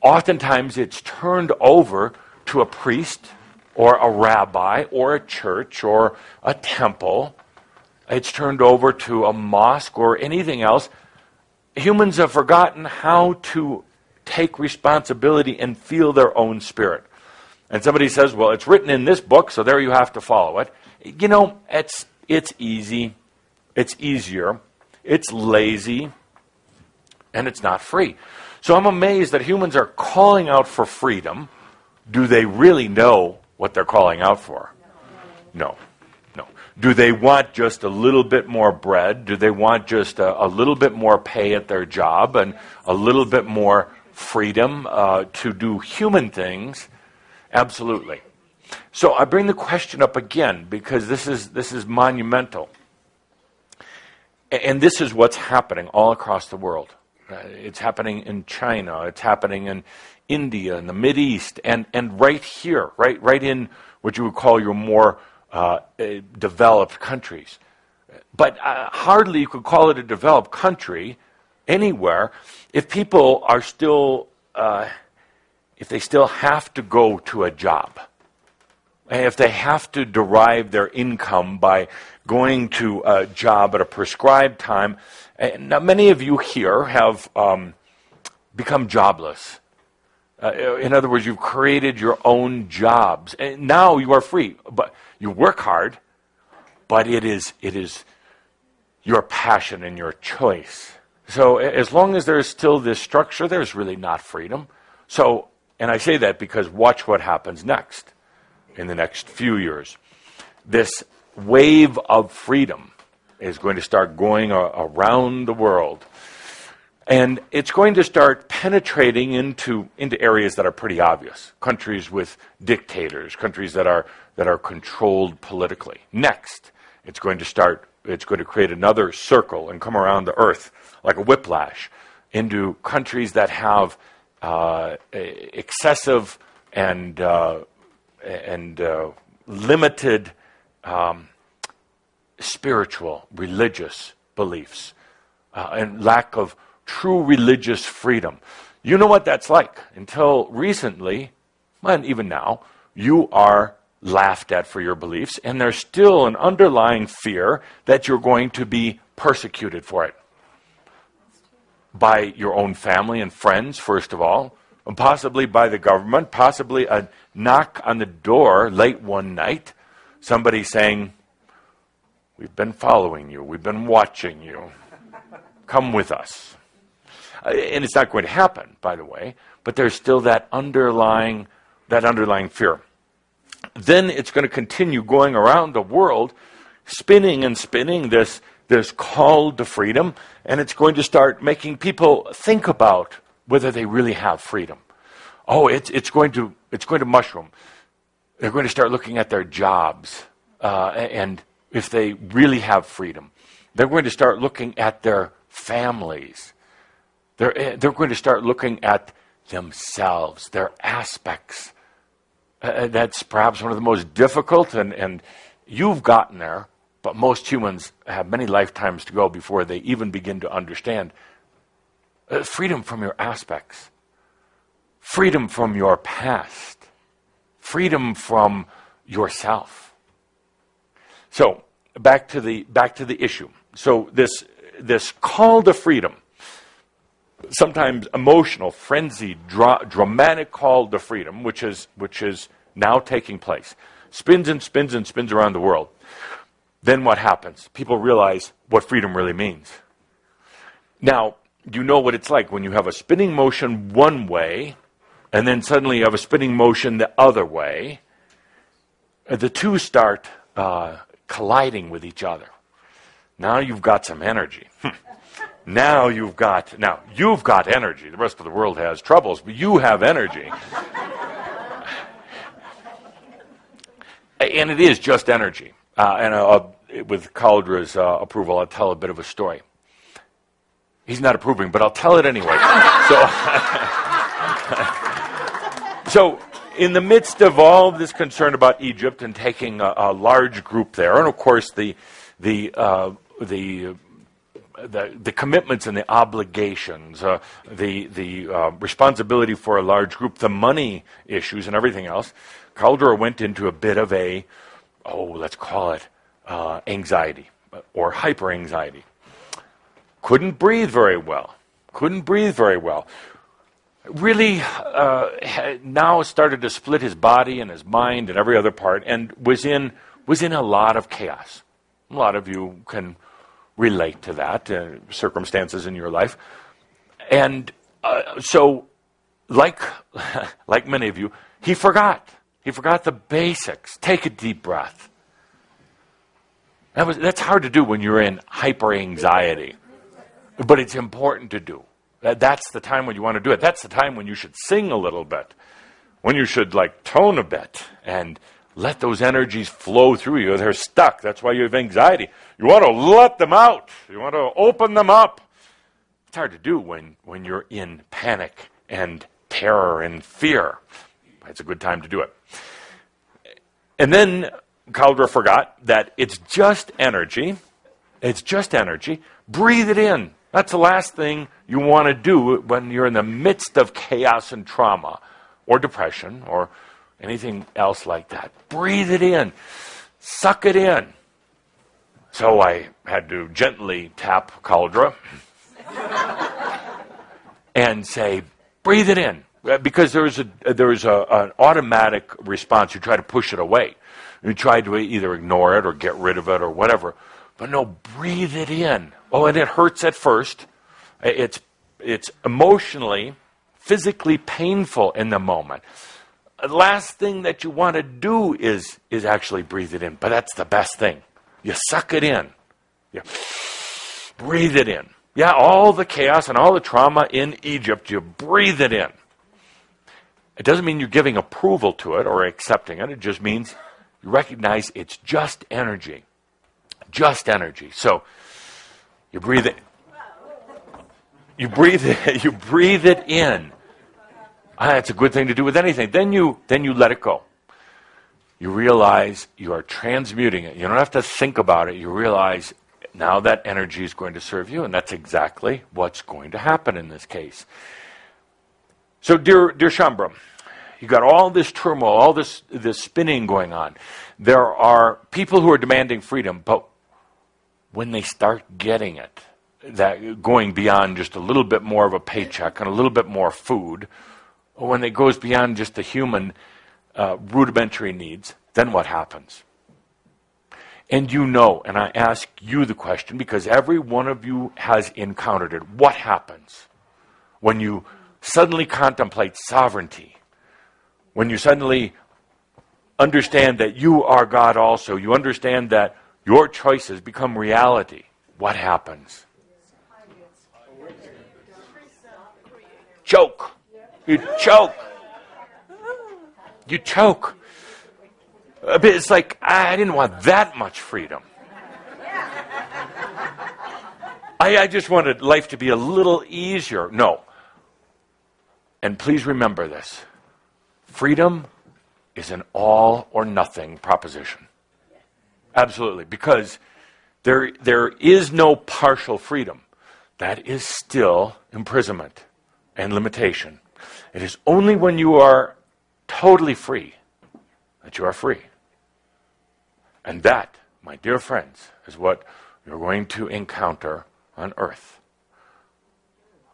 Oftentimes it's turned over to a priest or a rabbi or a church or a temple. It's turned over to a mosque or anything else. Humans have forgotten how to take responsibility and feel their own spirit. And somebody says, well, it's written in this book, so there you have to follow it. You know, it's easy, it's easier, it's lazy, and it's not free. So I'm amazed that humans are calling out for freedom. Do they really know what they're calling out for? No. Do they want just a little bit more bread? Do they want just a little bit more pay at their job and a little bit more freedom to do human things? Absolutely. So I bring the question up again because this is monumental. And this is what's happening all across the world. It's happening in China, it's happening in India, in the Mideast, and right here, right in what you would call your more developed countries. But hardly you could call it a developed country anywhere if people are still, if they still have to go to a job. If they have to derive their income by going to a job at a prescribed time. Now, many of you here have become jobless. In other words, you've created your own jobs. And now you are free. But you work hard, but it is your passion and your choice. So as long as there's still this structure, there's really not freedom. So, and I say that because watch what happens next. In the next few years, this wave of freedom is going to start going around the world. And it's going to start penetrating into areas that are pretty obvious. Countries with dictators, countries that are controlled politically. Next, it's going to create another circle and come around the earth like a whiplash into countries that have excessive and limited spiritual, religious beliefs, and lack of true religious freedom. You know what that's like. Until recently, and even now, you are laughed at for your beliefs, and there's still an underlying fear that you're going to be persecuted for it. By your own family and friends, first of all, and possibly by the government, possibly a knock on the door late one night, somebody saying, we've been following you, we've been watching you, come with us. And it's not going to happen, by the way, but there's still that underlying fear. Then it's going to continue going around the world, spinning and spinning this call to freedom, and it's going to start making people think about whether they really have freedom. Oh, it's going to mushroom. They're going to start looking at their jobs, and if they really have freedom. They're going to start looking at their families. They're going to start looking at themselves, their aspects. That's perhaps one of the most difficult, and you've gotten there, but most humans have many lifetimes to go before they even begin to understand freedom from your aspects, freedom from your past, freedom from yourself. So back to the issue. So this call to freedom, sometimes emotional, frenzied, dramatic call to freedom, which is now taking place, spins and spins and spins around the world. Then what happens? People realize what freedom really means. Now, you know what it's like when you have a spinning motion one way, and then suddenly you have a spinning motion the other way. The two start colliding with each other. Now you've got some energy. Now you've got energy. The rest of the world has troubles, but you have energy. And it is just energy. With Caldra's approval, I'll tell a bit of a story. He's not approving, but I'll tell it anyway. So in the midst of all this concern about Egypt and taking a large group there, and of course the commitments and the obligations, the responsibility for a large group, the money issues and everything else, Caldera went into a bit of let's call it anxiety or hyper-anxiety. Couldn't breathe very well. Really now started to split his body and his mind and every other part, and was in a lot of chaos. A lot of you can relate to that, circumstances in your life. And so, like many of you, he forgot. He forgot the basics. Take a deep breath. That's hard to do when you're in hyper-anxiety. But it's important to do. That's the time when you want to do it. That's the time when you should sing a little bit. When you should tone a bit and let those energies flow through you. They're stuck. That's why you have anxiety. You want to let them out. You want to open them up. It's hard to do when you're in panic and terror and fear. It's a good time to do it. And then Caldera forgot that it's just energy. It's just energy. Breathe it in. That's the last thing you want to do when you're in the midst of chaos and trauma or depression or anything else like that. Breathe it in. Suck it in. So I had to gently tap Caldera and say, breathe it in. Because there's an automatic response. You try to push it away. You try to either ignore it or get rid of it or whatever. But no, breathe it in. Oh, and it hurts at first. It's emotionally, physically painful in the moment. The last thing that you want to do is actually breathe it in. But that's the best thing. You suck it in. You breathe it in. Yeah, all the chaos and all the trauma in Egypt, you breathe it in. It doesn't mean you're giving approval to it or accepting it. It just means you recognize it's just energy. Just energy. So you breathe it. You breathe it. You breathe it in. That's a good thing to do with anything. Then you let it go. You realize you are transmuting it. You don't have to think about it. You realize now that energy is going to serve you, and that's exactly what's going to happen in this case. So, dear Shambra, you got all this turmoil, all this spinning going on. There are people who are demanding freedom, but when they start getting it, that going beyond just a little bit more of a paycheck and a little bit more food, or when it goes beyond just the human rudimentary needs, then what happens? And and I ask you the question because every one of you has encountered it. What happens when you suddenly contemplate sovereignty? When you suddenly understand that you are God also, you understand that your choices become reality. What happens? Choke. You choke. You choke. It's like, I didn't want that much freedom. I just wanted life to be a little easier. No. And please remember this. Freedom is an all or nothing proposition. Absolutely. Because there is no partial freedom. That is still imprisonment and limitation. It is only when you are totally free that you are free. And that, my dear friends, is what you're going to encounter on earth.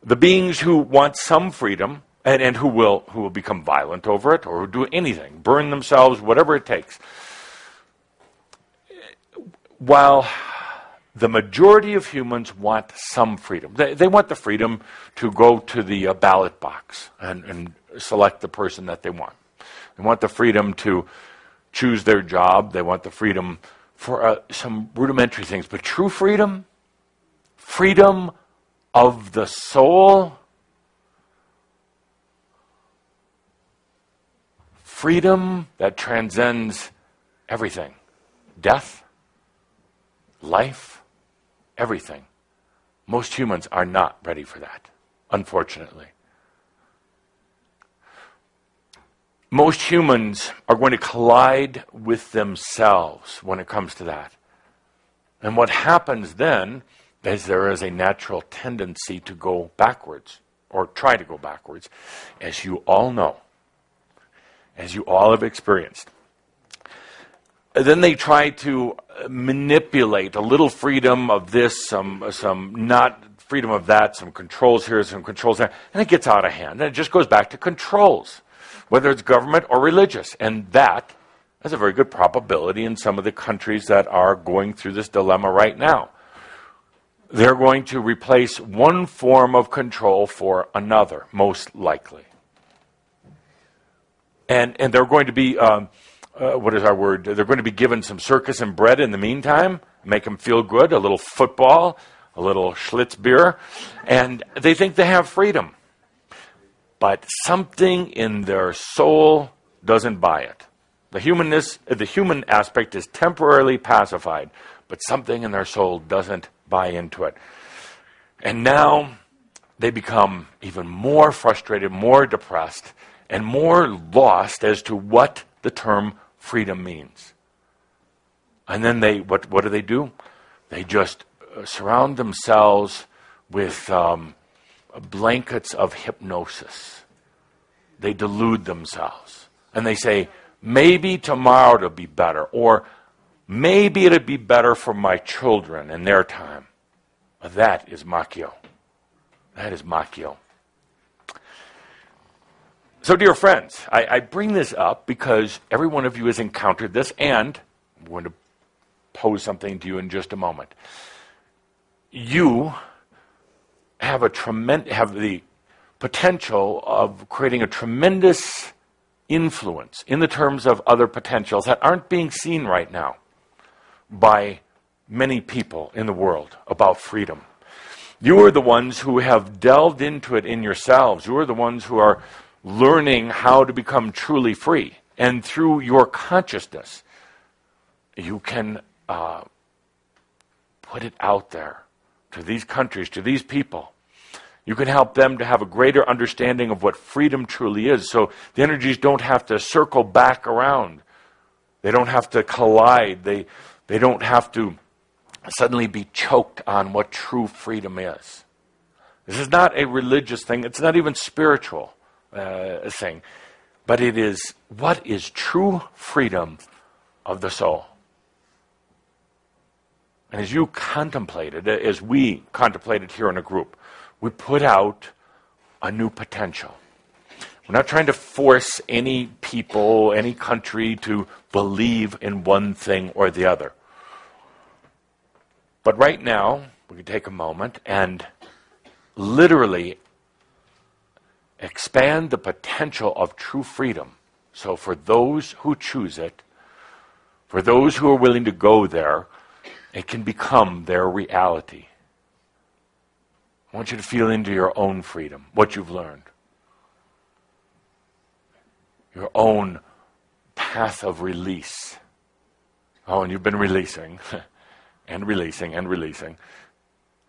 The beings who want some freedom and who will become violent over it or do anything, burn themselves, whatever it takes. While the majority of humans want some freedom. They want the freedom to go to the ballot box and select the person that they want. They want the freedom to choose their job. They want the freedom for some rudimentary things. But true freedom, freedom of the soul, freedom that transcends everything. Death, life, everything. Most humans are not ready for that, unfortunately. Most humans are going to collide with themselves when it comes to that. And what happens then is there is a natural tendency to go backwards, or try to go backwards, as you all know, as you all have experienced. Then they try to manipulate a little freedom of this, some not freedom of that, some controls here, some controls there, and it gets out of hand. And it just goes back to controls, whether it's government or religious. And that has a very good probability in some of the countries that are going through this dilemma right now. They're going to replace one form of control for another, most likely. And they're going to be, what is our word? They're going to be given some circus and bread in the meantime, make them feel good, a little football, a little Schlitz beer, and they think they have freedom. But something in their soul doesn't buy it. The human aspect is temporarily pacified, but something in their soul doesn't buy into it. And now they become even more frustrated, more depressed, and more lost as to what the term freedom means. And then what do? They just surround themselves with blankets of hypnosis. They delude themselves. And they say, maybe tomorrow it'll be better, or maybe it'll be better for my children in their time. That is Macchio. That is Macchio. So, dear friends, I bring this up because every one of you has encountered this, and I'm going to pose something to you in just a moment. You have the potential of creating a tremendous influence in the terms of other potentials that aren't being seen right now by many people in the world about freedom. You are the ones who have delved into it in yourselves. You are the ones who are learning how to become truly free. And through your consciousness, you can put it out there to these countries, to these people. You can help them to have a greater understanding of what freedom truly is. So the energies don't have to circle back around. They don't have to collide. They don't have to suddenly be choked on what true freedom is. This is not a religious thing. It's not even spiritual thing. But it is what is true freedom of the soul. And as you contemplate it, as we contemplate it here in a group, we put out a new potential. We're not trying to force any people, any country to believe in one thing or the other. But right now, we can take a moment and literally expand the potential of true freedom. So for those who choose it, for those who are willing to go there, it can become their reality. I want you to feel into your own freedom, what you've learned. Your own path of release. Oh, and you've been releasing, and releasing, and releasing.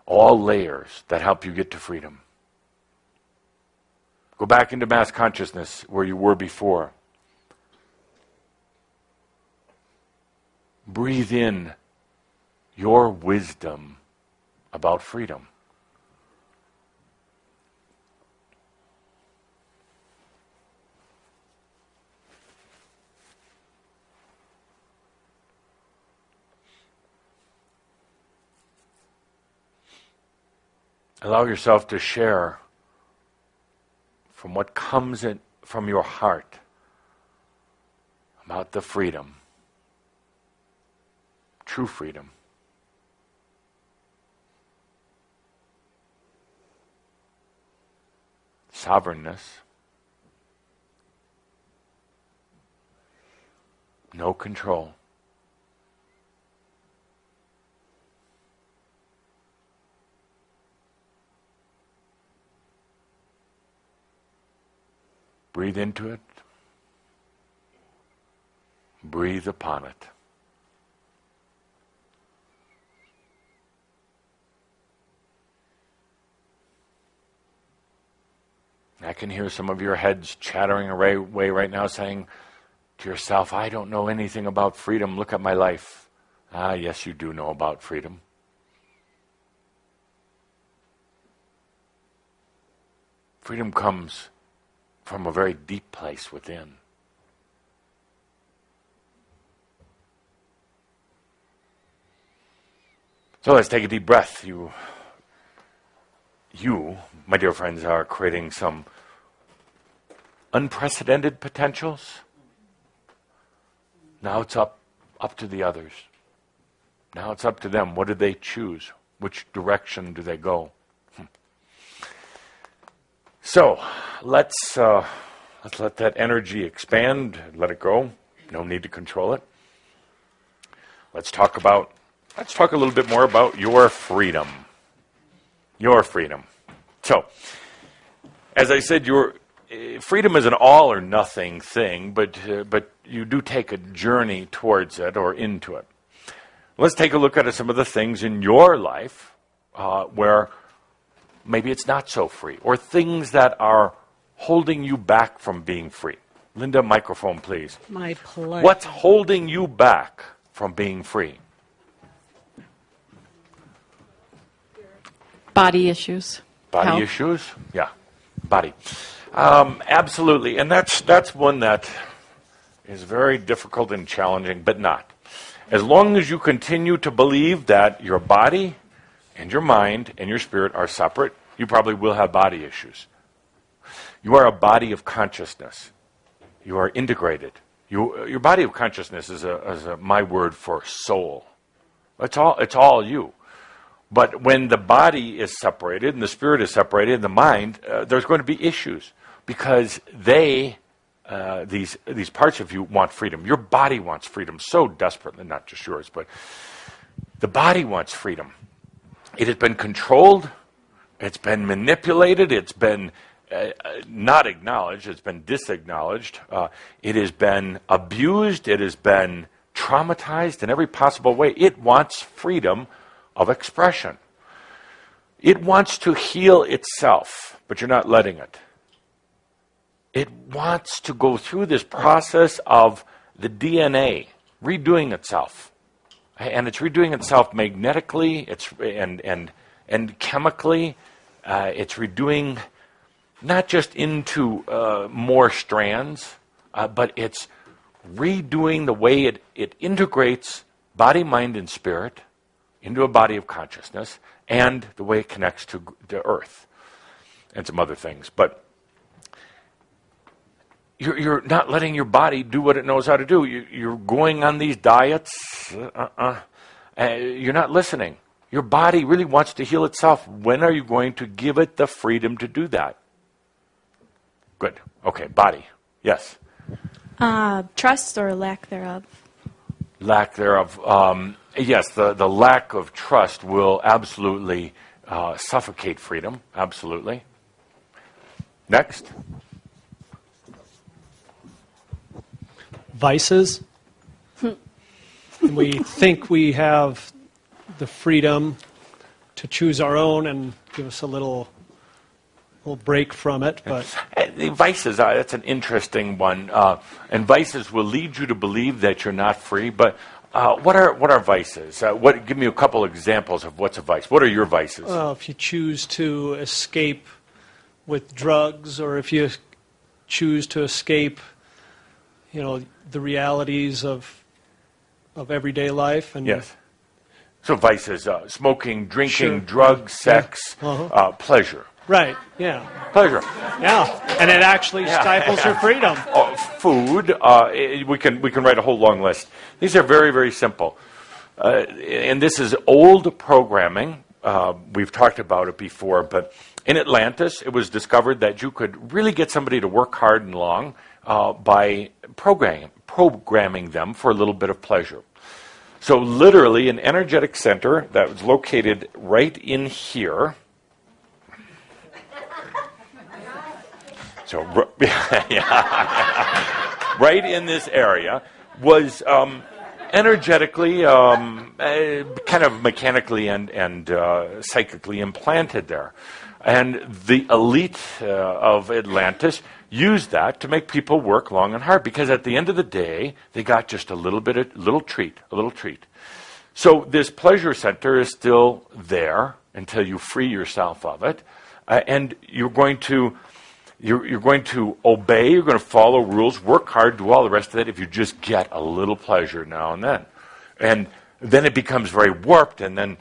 All layers that help you get to freedom. Go back into mass consciousness where you were before. Breathe in your wisdom about freedom. Allow yourself to share from what comes from your heart about the freedom, true freedom. Sovereignness, no control, Breathe into it. Breathe upon it. I can hear some of your heads chattering away right now saying to yourself, I don't know anything about freedom. Look at my life. Ah, yes, you do know about freedom. Freedom comes from a very deep place within. So let's take a deep breath. You, my dear friends, are creating some unprecedented potentials. Now it's up to the others. Now it's up to them. What do they choose? Which direction do they go? So let's let that energy expand. Let it go. No need to control it. Let's talk a little bit more about your freedom. Your freedom. So, as I said, your freedom is an all or nothing thing, but you do take a journey towards it or into it. Let's take a look at some of the things in your life where maybe it's not so free, or things that are holding you back from being free. Linda, microphone, please. My pleasure. What's holding you back from being free? Body issues. Body Health. issues? Yeah, body. Absolutely, and that's one that is very difficult and challenging, but not. As long as you continue to believe that your body and your mind and your spirit are separate, you probably will have body issues. You are a body of consciousness. You are integrated. Your body of consciousness is my word for soul. It's all you. But when the body is separated and the spirit is separated and the mind, there's going to be issues because these parts of you want freedom. Your body wants freedom so desperately, not just yours, but the body wants freedom. It has been controlled. It's been manipulated. It's been not acknowledged. It's been disacknowledged. It has been abused. It has been traumatized in every possible way. It wants freedom of expression. It wants to heal itself, but you're not letting it. It wants to go through this process of the DNA redoing itself. And it's redoing itself magnetically, and chemically. It's redoing not just into more strands, but it's redoing the way it integrates body, mind, and spirit into a body of consciousness, and the way it connects to Earth, and some other things. But you're not letting your body do what it knows how to do. You're going on these diets. You're not listening. Your body really wants to heal itself. When are you going to give it the freedom to do that? Good. Okay, body. Yes. Trust or lack thereof. Lack thereof. Yes, the lack of trust will absolutely suffocate freedom. Absolutely. Next. Vices. We think we have the freedom to choose our own and give us a little break from it. But The vices, that's an interesting one. And vices will lead you to believe that you're not free. But what are vices? Give me a couple examples of what's a vice. What are your vices? If you choose to escape with drugs, or if you choose to escape, the realities of everyday life. And yes. So vices, smoking, drinking, Sure. drugs, sex, Uh-huh. pleasure. Right, yeah. Pleasure. Yeah, and it actually stifles your freedom. Food, we can write a whole long list. These are very, very simple. And this is old programming. We've talked about it before, but in Atlantis, it was discovered that you could really get somebody to work hard and long by programming them for a little bit of pleasure. So literally, an energetic center that was located right in here. So, yeah, right in this area was energetically, kind of mechanically and psychically implanted there. And the elite of Atlantis used that to make people work long and hard, because at the end of the day, they got just a little treat. So this pleasure center is still there until you free yourself of it, and you're going to obey. You're going to follow rules, work hard, do all the rest of it. If you just get a little pleasure now and then it becomes very warped, and then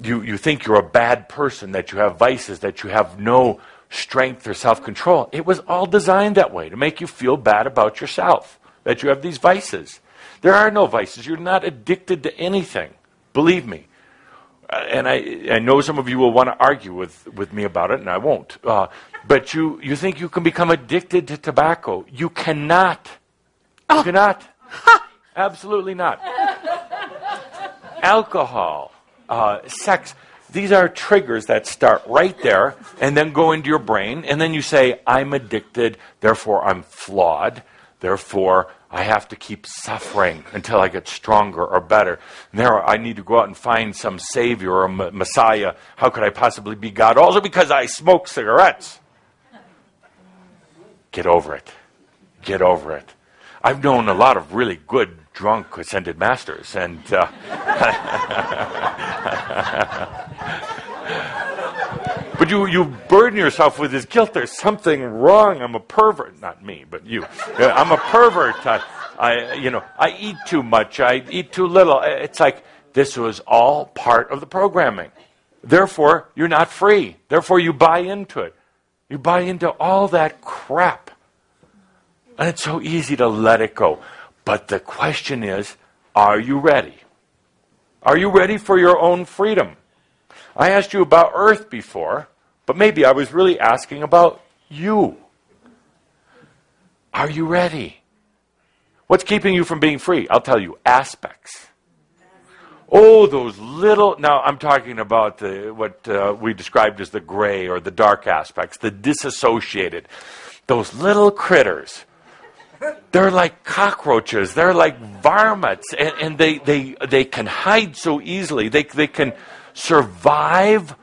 you think you're a bad person, that you have vices, that you have no strength or self-control. It was all designed that way, to make you feel bad about yourself, that you have these vices. There are no vices. You're not addicted to anything. Believe me. And I know some of you will want to argue with me about it, and I won't. But you think you can become addicted to tobacco. You cannot. You cannot. Absolutely not. Alcohol, sex, these are triggers that start right there and then go into your brain, and then you say, I'm addicted, therefore I'm flawed, therefore I have to keep suffering until I get stronger or better. Now I need to go out and find some savior or messiah. How could I possibly be God? Also because I smoke cigarettes. Get over it. Get over it. I've known a lot of really good drunk ascended masters, and but you burden yourself with this guilt. There's something wrong. I'm a pervert. Not me, but you. I'm a pervert. I eat too much. I eat too little. It's like this was all part of the programming. Therefore, you're not free. Therefore, you buy into it. You buy into all that crap. And it's so easy to let it go. But the question is, are you ready? Are you ready for your own freedom? I asked you about Earth before, but maybe I was really asking about you. Are you ready? What's keeping you from being free? I'll tell you, aspects. Oh, those little, now I'm talking about what we described as the gray or the dark aspects, the disassociated. Those little critters. They're like cockroaches. They're like varmints, and they can hide so easily. They can survive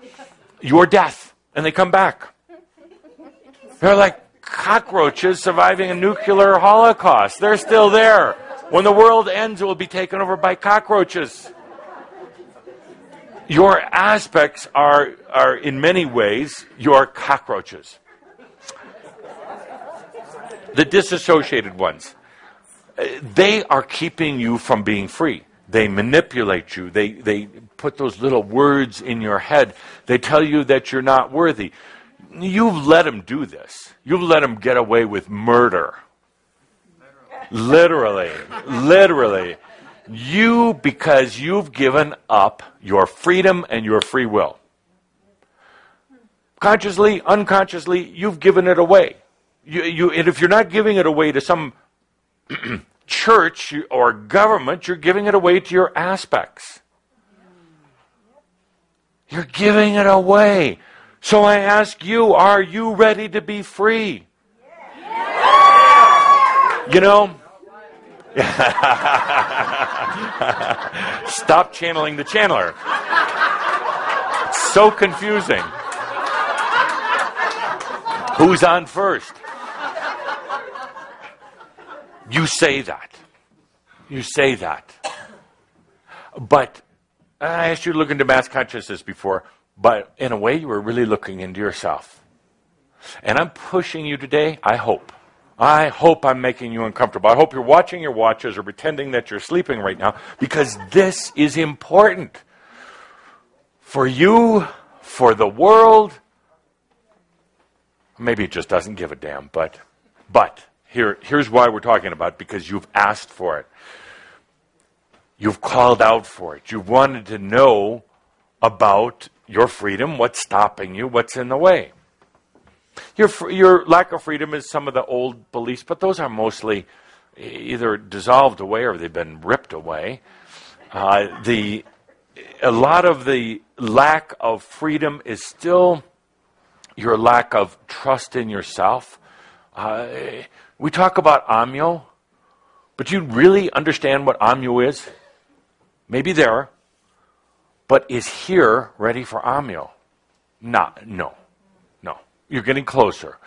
your death, and they come back. They're like cockroaches surviving a nuclear holocaust. They're still there. When the world ends, it will be taken over by cockroaches. Your aspects are in many ways your cockroaches. The disassociated ones, they are keeping you from being free. They manipulate you. They put those little words in your head. They tell you that you're not worthy. You've let them do this. You've let them get away with murder. Literally. Because you've given up your freedom and your free will. Consciously, unconsciously, you've given it away. And if you're not giving it away to some church or government, you're giving it away to your aspects. You're giving it away. So I ask you, are you ready to be free? You know? Stop channeling the channeler. It's so confusing. Who's on first? You say that. You say that. But I asked you to look into mass consciousness before, but in a way you were really looking into yourself. And I'm pushing you today, I hope. I hope I'm making you uncomfortable. I hope you're watching your watches or pretending that you're sleeping right now, because this is important. For you, for the world. Maybe it just doesn't give a damn, but here's why we're talking about it, because you've asked for it. You've called out for it. You've wanted to know about your freedom, what's stopping you, what's in the way. Your lack of freedom is some of the old beliefs, but those are mostly either dissolved away or they've been ripped away. A lot of the lack of freedom is still your lack of trust in yourself, We talk about amyo, but do you really understand what amyo is? Maybe there, but is here ready for amyo? No. You're getting closer.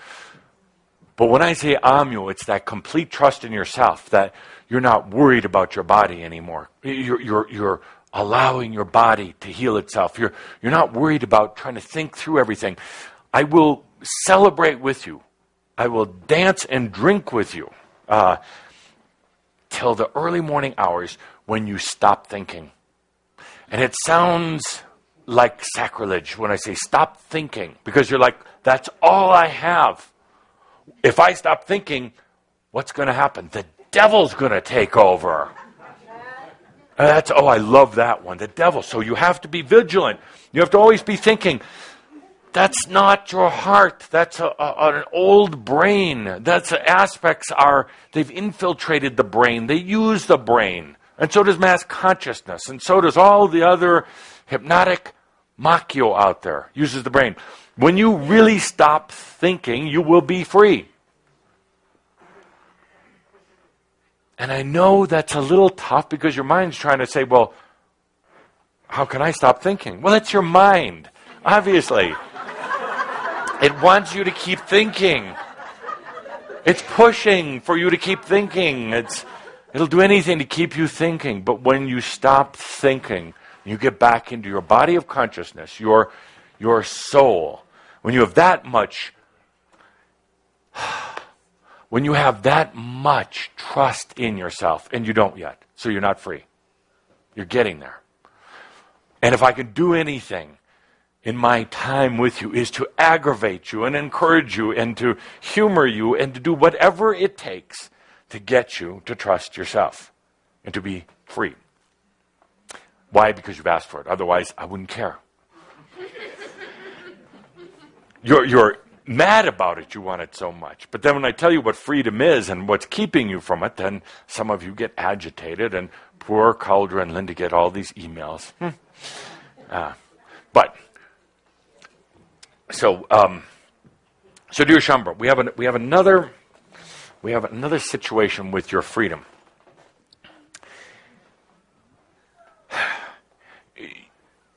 But when I say amyo, it's that complete trust in yourself, that you're not worried about your body anymore. You're allowing your body to heal itself. You're not worried about trying to think through everything. I will celebrate with you. I will dance and drink with you till the early morning hours when you stop thinking. And it sounds like sacrilege when I say stop thinking, because you're like, that's all I have. If I stop thinking, what's going to happen? The devil's going to take over. I love that one, the devil. So you have to be vigilant. You have to always be thinking, that's not your heart. That's an old brain. That's aspects they've infiltrated the brain. They use the brain. And so does mass consciousness. And so does all the other hypnotic Makyo out there. Uses the brain. When you really stop thinking, you will be free. And I know that's a little tough because your mind's trying to say, well, how can I stop thinking? Well, it's your mind, obviously. It wants you to keep thinking. It's pushing for you to keep thinking. It'll do anything to keep you thinking. But when you stop thinking, you get back into your body of consciousness, your soul. When you have that much trust in yourself, and you don't yet, so you're not free. You're getting there. And if I could do anything in my time with you is to aggravate you and encourage you and to humor you and to do whatever it takes to get you to trust yourself and to be free. Why? Because you've asked for it. Otherwise, I wouldn't care. You're mad about it. You want it so much. But then when I tell you what freedom is and what's keeping you from it, then some of you get agitated, and poor Cauldre and Linda get all these emails. So dear Shambhala, we have another situation with your freedom.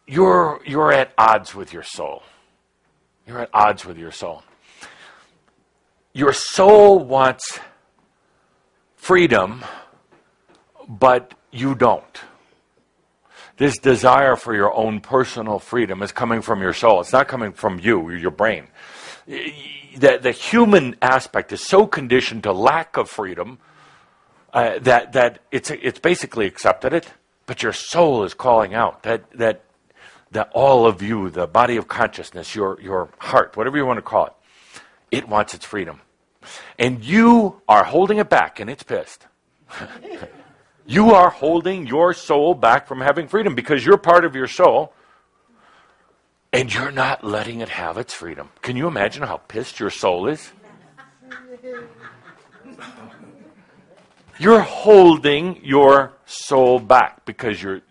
You're at odds with your soul. You're at odds with your soul. Your soul wants freedom, but you don't. This desire for your own personal freedom is coming from your soul. It's not coming from you, your brain. The human aspect is so conditioned to lack of freedom that it's basically accepted it, but your soul is calling out that all of you, the body of consciousness, your heart, whatever you want to call it, it wants its freedom. And you are holding it back, and it's pissed. You are holding your soul back from having freedom because you're part of your soul, and you're not letting it have its freedom. Can you imagine how pissed your soul is? You're holding your soul back because you're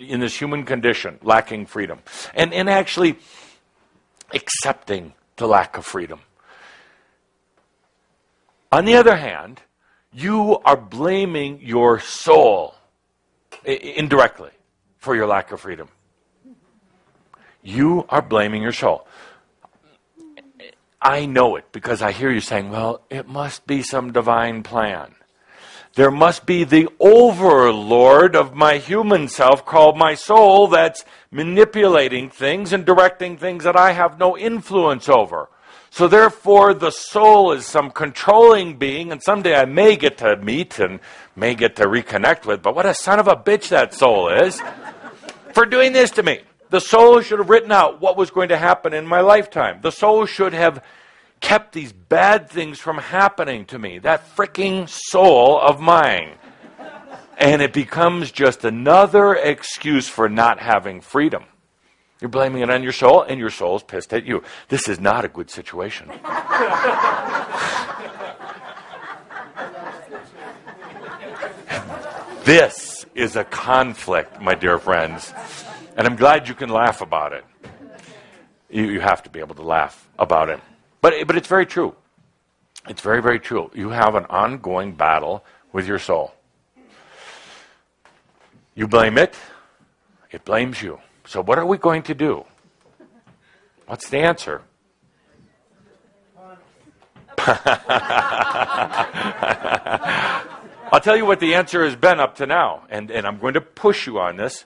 in this human condition, lacking freedom, and actually accepting the lack of freedom. On the other hand, you are blaming your soul indirectly for your lack of freedom. You are blaming your soul. I know it because I hear you saying, well, it must be some divine plan. There must be the overlord of my human self called my soul that's manipulating things and directing things that I have no influence over. So therefore, the soul is some controlling being, and someday I may get to meet and may get to reconnect with, but what a son of a bitch that soul is for doing this to me. The soul should have written out what was going to happen in my lifetime. The soul should have kept these bad things from happening to me. That freaking soul of mine. And it becomes just another excuse for not having freedom. You're blaming it on your soul, and your soul's pissed at you. This is not a good situation. This is a conflict, my dear friends. And I'm glad you can laugh about it. You have to be able to laugh about it. But it's very true. It's very, very true. You have an ongoing battle with your soul. You blame it, it blames you. So what are we going to do? What's the answer? I'll tell you what the answer has been up to now, and I'm going to push you on this.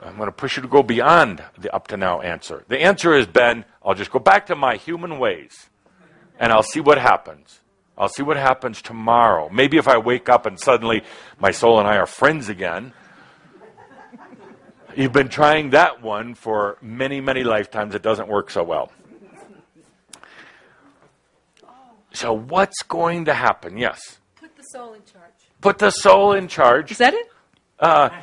I'm going to push you to go beyond the up to now answer. The answer has been, I'll just go back to my human ways, and I'll see what happens. I'll see what happens tomorrow. Maybe if I wake up and suddenly my soul and I are friends again. You've been trying that one for many, many lifetimes. It doesn't work so well. So what's going to happen? Yes? Put the soul in charge. Put the soul in charge. Is that it? But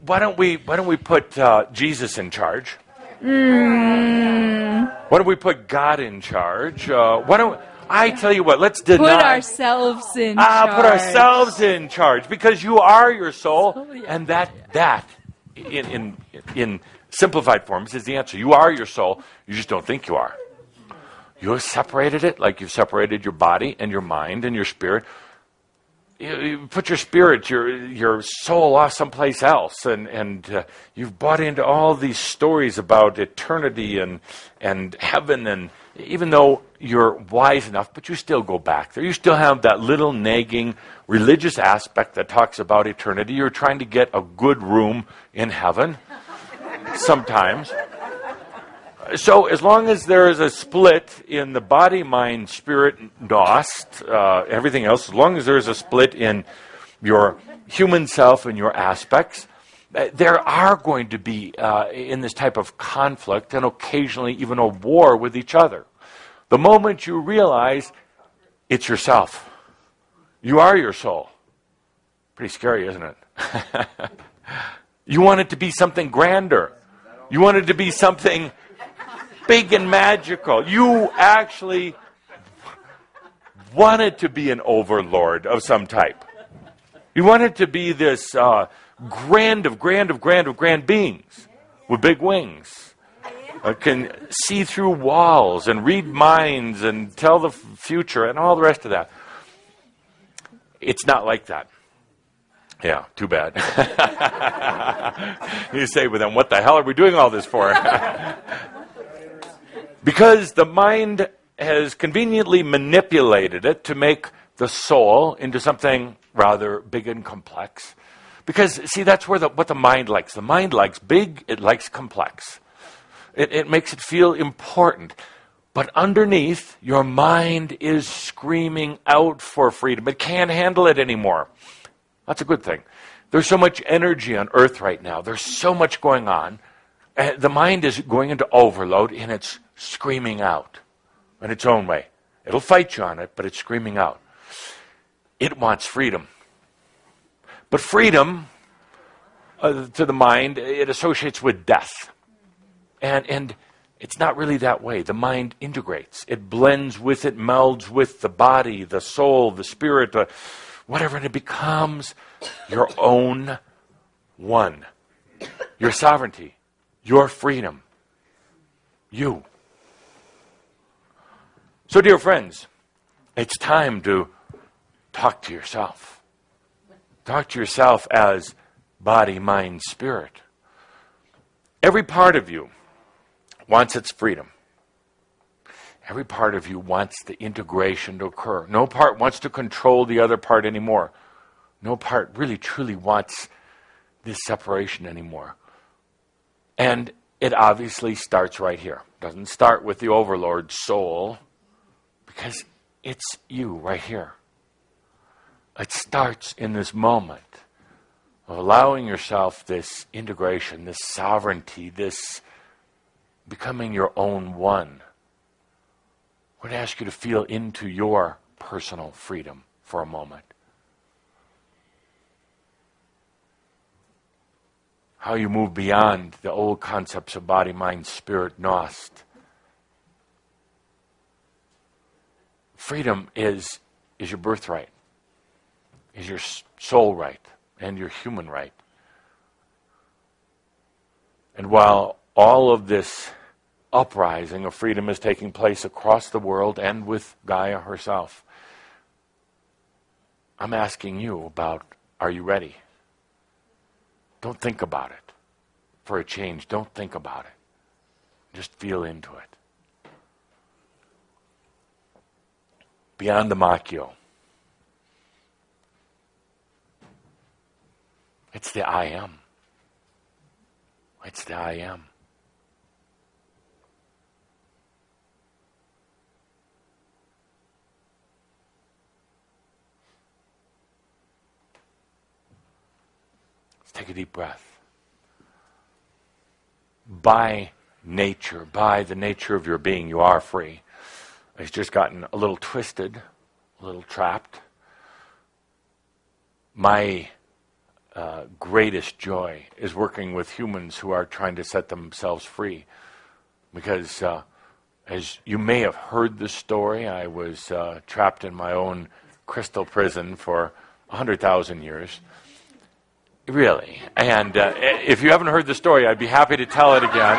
why don't we put Jesus in charge? Why don't we put God in charge? Why don't I tell you what? Let's deny. Put ourselves in charge. Put ourselves in charge, because you are your soul, and that in simplified forms is the answer. You are your soul. You just don't think you are. You have separated it, like you've separated your body and your mind and your spirit. You put your spirit, your soul off someplace else, and you've bought into all these stories about eternity and heaven, and even though you're wise enough, but you still go back there. You still have that little nagging religious aspect that talks about eternity. You're trying to get a good room in heaven sometimes. So as long as there is a split in the body, mind, spirit, nost, everything else, as long as there is a split in your human self and your aspects, there are going to be, in this type of conflict, and occasionally even a war with each other. The moment you realize it's yourself, you are your soul. Pretty scary, isn't it? You want it to be something grander. You want it to be something big and magical. You actually want it to be an overlord of some type. You want it to be this grand beings with big wings. Can see through walls and read minds and tell the future and all the rest of that. It's not like that. Yeah, too bad. You say, well then what the hell are we doing all this for? Because the mind has conveniently manipulated it to make the soul into something rather big and complex. Because, see, that's where what the mind likes. The mind likes big, it likes complex. It makes it feel important. But underneath, your mind is screaming out for freedom. It can't handle it anymore. That's a good thing. There's so much energy on Earth right now. There's so much going on. The mind is going into overload, and it's screaming out in its own way. It'll fight you on it, but it's screaming out. It wants freedom. But freedom, to the mind, it associates with death. And it's not really that way. The mind integrates. It blends with it, melds with the body, the soul, the spirit, whatever, and it becomes your own one. Your sovereignty, your freedom, you. So, dear friends, it's time to talk to yourself. Talk to yourself as body, mind, spirit. Every part of you wants its freedom. Every part of you wants the integration to occur. No part wants to control the other part anymore. No part really truly wants this separation anymore. And it obviously starts right here. It doesn't start with the overlord soul, because it's you right here. It starts in this moment of allowing yourself this integration, this sovereignty, this becoming your own one. I would ask you to feel into your personal freedom for a moment. How you move beyond the old concepts of body, mind, spirit, nost. Freedom is your birthright, is your soul right, and your human right. And while all of this uprising of freedom is taking place across the world and with Gaia herself, I'm asking you about, are you ready? Don't think about it. For a change, don't think about it. Just feel into it. Beyond the Makyo, it's the I am. It's the I am. Let's take a deep breath. By nature, by the nature of your being, you are free. It's just gotten a little twisted, a little trapped. My greatest joy is working with humans who are trying to set themselves free. Because as you may have heard the story, I was trapped in my own crystal prison for 100,000 years. Really. And if you haven't heard the story, I'd be happy to tell it again.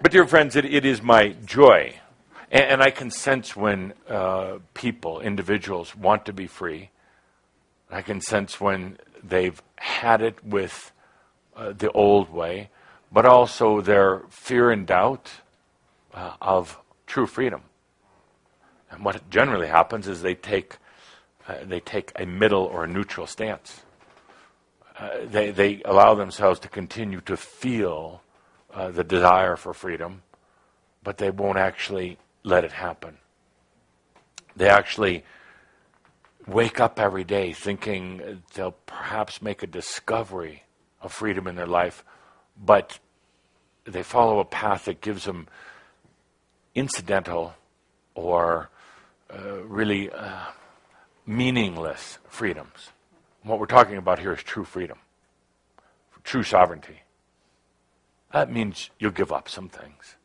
But dear friends, it is my joy. And I can sense when people, individuals, want to be free. I can sense when they've had it with the old way, but also their fear and doubt of true freedom. And what generally happens is they take a middle or a neutral stance. They allow themselves to continue to feel the desire for freedom, but they won't actually let it happen. They actually wake up every day thinking they'll perhaps make a discovery of freedom in their life, but they follow a path that gives them incidental or really meaningless freedoms. What we're talking about here is true freedom, true sovereignty. That means you'll give up some things.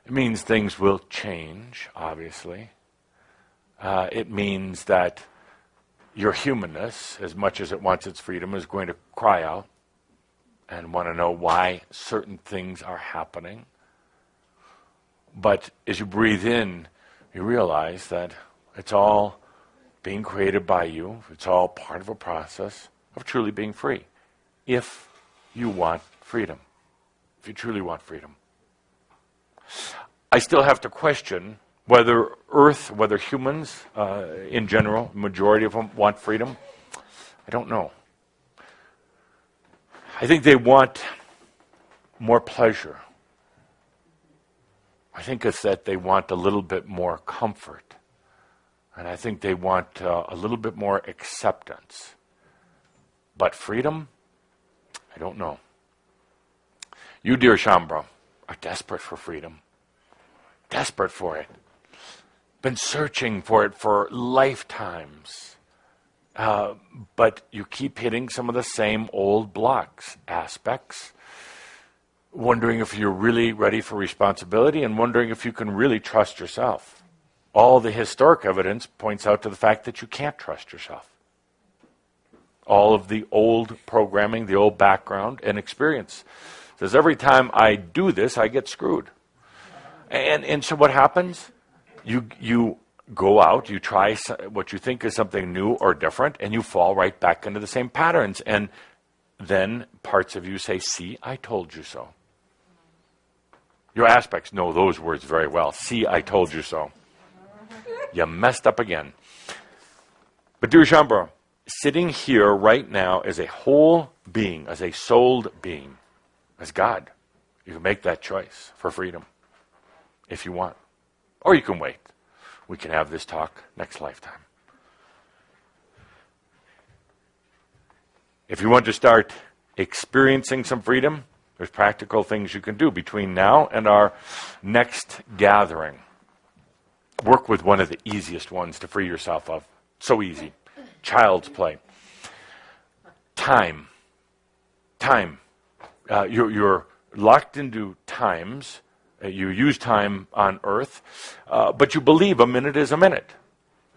It means things will change, obviously. It means that your humanness, as much as it wants its freedom, is going to cry out and want to know why certain things are happening. But as you breathe in, you realize that it's all being created by you. It's all part of a process of truly being free. If you want freedom. If you truly want freedom. I still have to question whether Earth, whether humans in general, majority of them want freedom. I don't know. I think they want more pleasure. I think it's that they want a little bit more comfort. And I think they want a little bit more acceptance. But freedom? I don't know. You, dear Shambhala, are desperate for freedom. Desperate for it. Been searching for it for lifetimes. But you keep hitting some of the same old blocks, aspects, wondering if you're really ready for responsibility and wondering if you can really trust yourself. All the historic evidence points out to the fact that you can't trust yourself. All of the old programming, the old background and experience says every time I do this, I get screwed. And so what happens? You go out, you try what you think is something new or different, and you fall right back into the same patterns. And then parts of you say, see, I told you so. Your aspects know those words very well. See, I told you so. You messed up again. But dear Shambhala, sitting here right now as a whole being, as a souled being, as God, you can make that choice for freedom if you want. Or you can wait. We can have this talk next lifetime. If you want to start experiencing some freedom, there's practical things you can do between now and our next gathering. Work with one of the easiest ones to free yourself of. So easy. Child's play. Time. You're locked into times. You use time on Earth, but you believe a minute is a minute.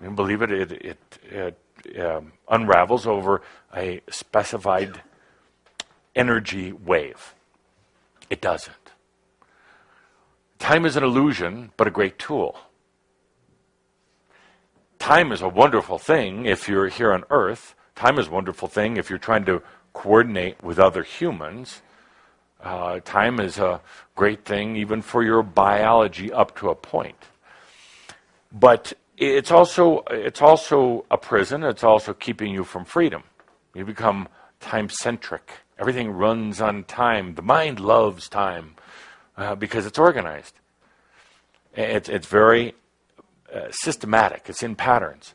You believe it unravels over a specified energy wave. It doesn't. Time is an illusion, but a great tool. Time is a wonderful thing if you're here on Earth. Time is a wonderful thing if you're trying to coordinate with other humans. Time is a great thing even for your biology up to a point. But it's also a prison. It's also keeping you from freedom. You become time-centric. Everything runs on time. The mind loves time because it's organized. It's very systematic. It's in patterns.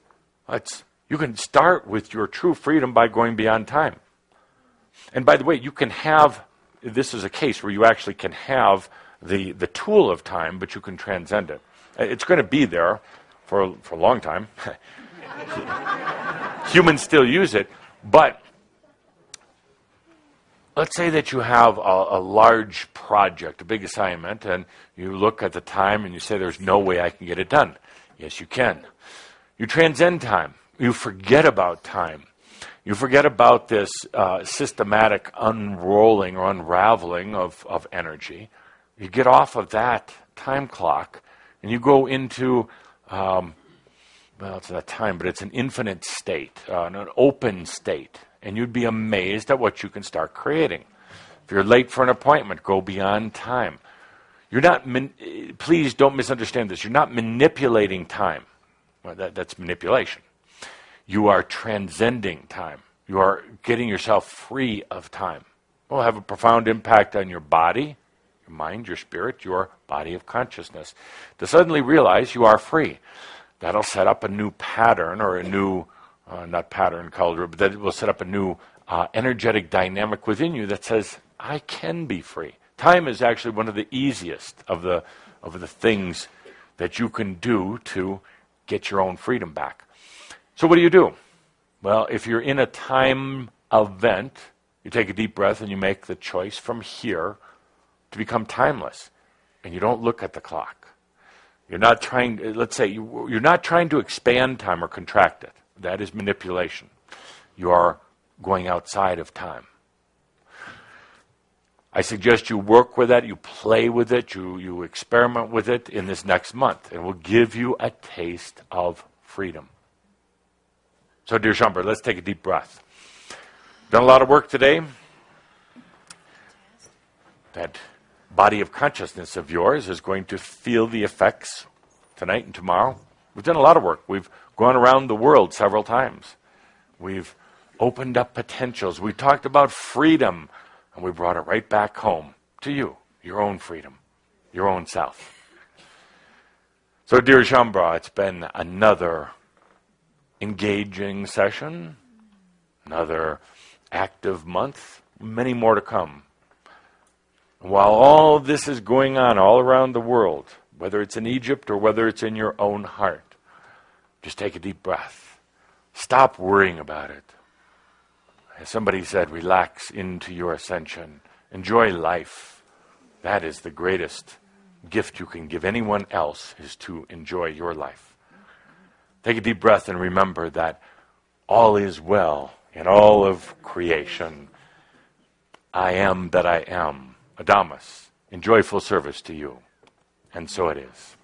You can start with your true freedom by going beyond time. And by the way, you can have, this is a case where you actually can have the tool of time, but you can transcend it. It's going to be there for a long time. Humans still use it, but let's say that you have a large project, a big assignment, and you look at the time and you say, there's no way I can get it done. Yes, you can. You transcend time. You forget about time. You forget about this systematic unrolling or unraveling of energy. You get off of that time clock and you go into, well, it's not time, but it's an infinite state, an open state. And you'd be amazed at what you can start creating. If you're late for an appointment, go beyond time. You're not, please don't misunderstand this. You're not manipulating time. Well, that's manipulation. You are transcending time. You are getting yourself free of time. It will have a profound impact on your body, your mind, your spirit, your body of consciousness. To suddenly realize you are free. That'll set up a new pattern or a new, not pattern color, but that will set up a new energetic dynamic within you that says, I can be free. Time is actually one of the easiest of the things that you can do to get your own freedom back. So what do? Well, if you're in a time event, you take a deep breath and you make the choice from here to become timeless. And you don't look at the clock. You're not trying, let's say, you're not trying to expand time or contract it. That is manipulation. You are going outside of time. I suggest you work with that, you play with it, you experiment with it in this next month. It will give you a taste of freedom. So, dear Shumper, let's take a deep breath. Done a lot of work today. That body of consciousness of yours is going to feel the effects tonight and tomorrow. We've done a lot of work. We've gone around the world several times. We've opened up potentials. We talked about freedom, and we brought it right back home to you, your own freedom, your own self. So, dear Shambra, it's been another engaging session, another active month, many more to come. While all this is going on all around the world, whether it's in Egypt or whether it's in your own heart, just take a deep breath. Stop worrying about it. As somebody said, relax into your ascension. Enjoy life. That is the greatest gift you can give anyone else, is to enjoy your life. Take a deep breath and remember that all is well in all of creation. I am that I am. Adamus, in joyful service to you. And so it is.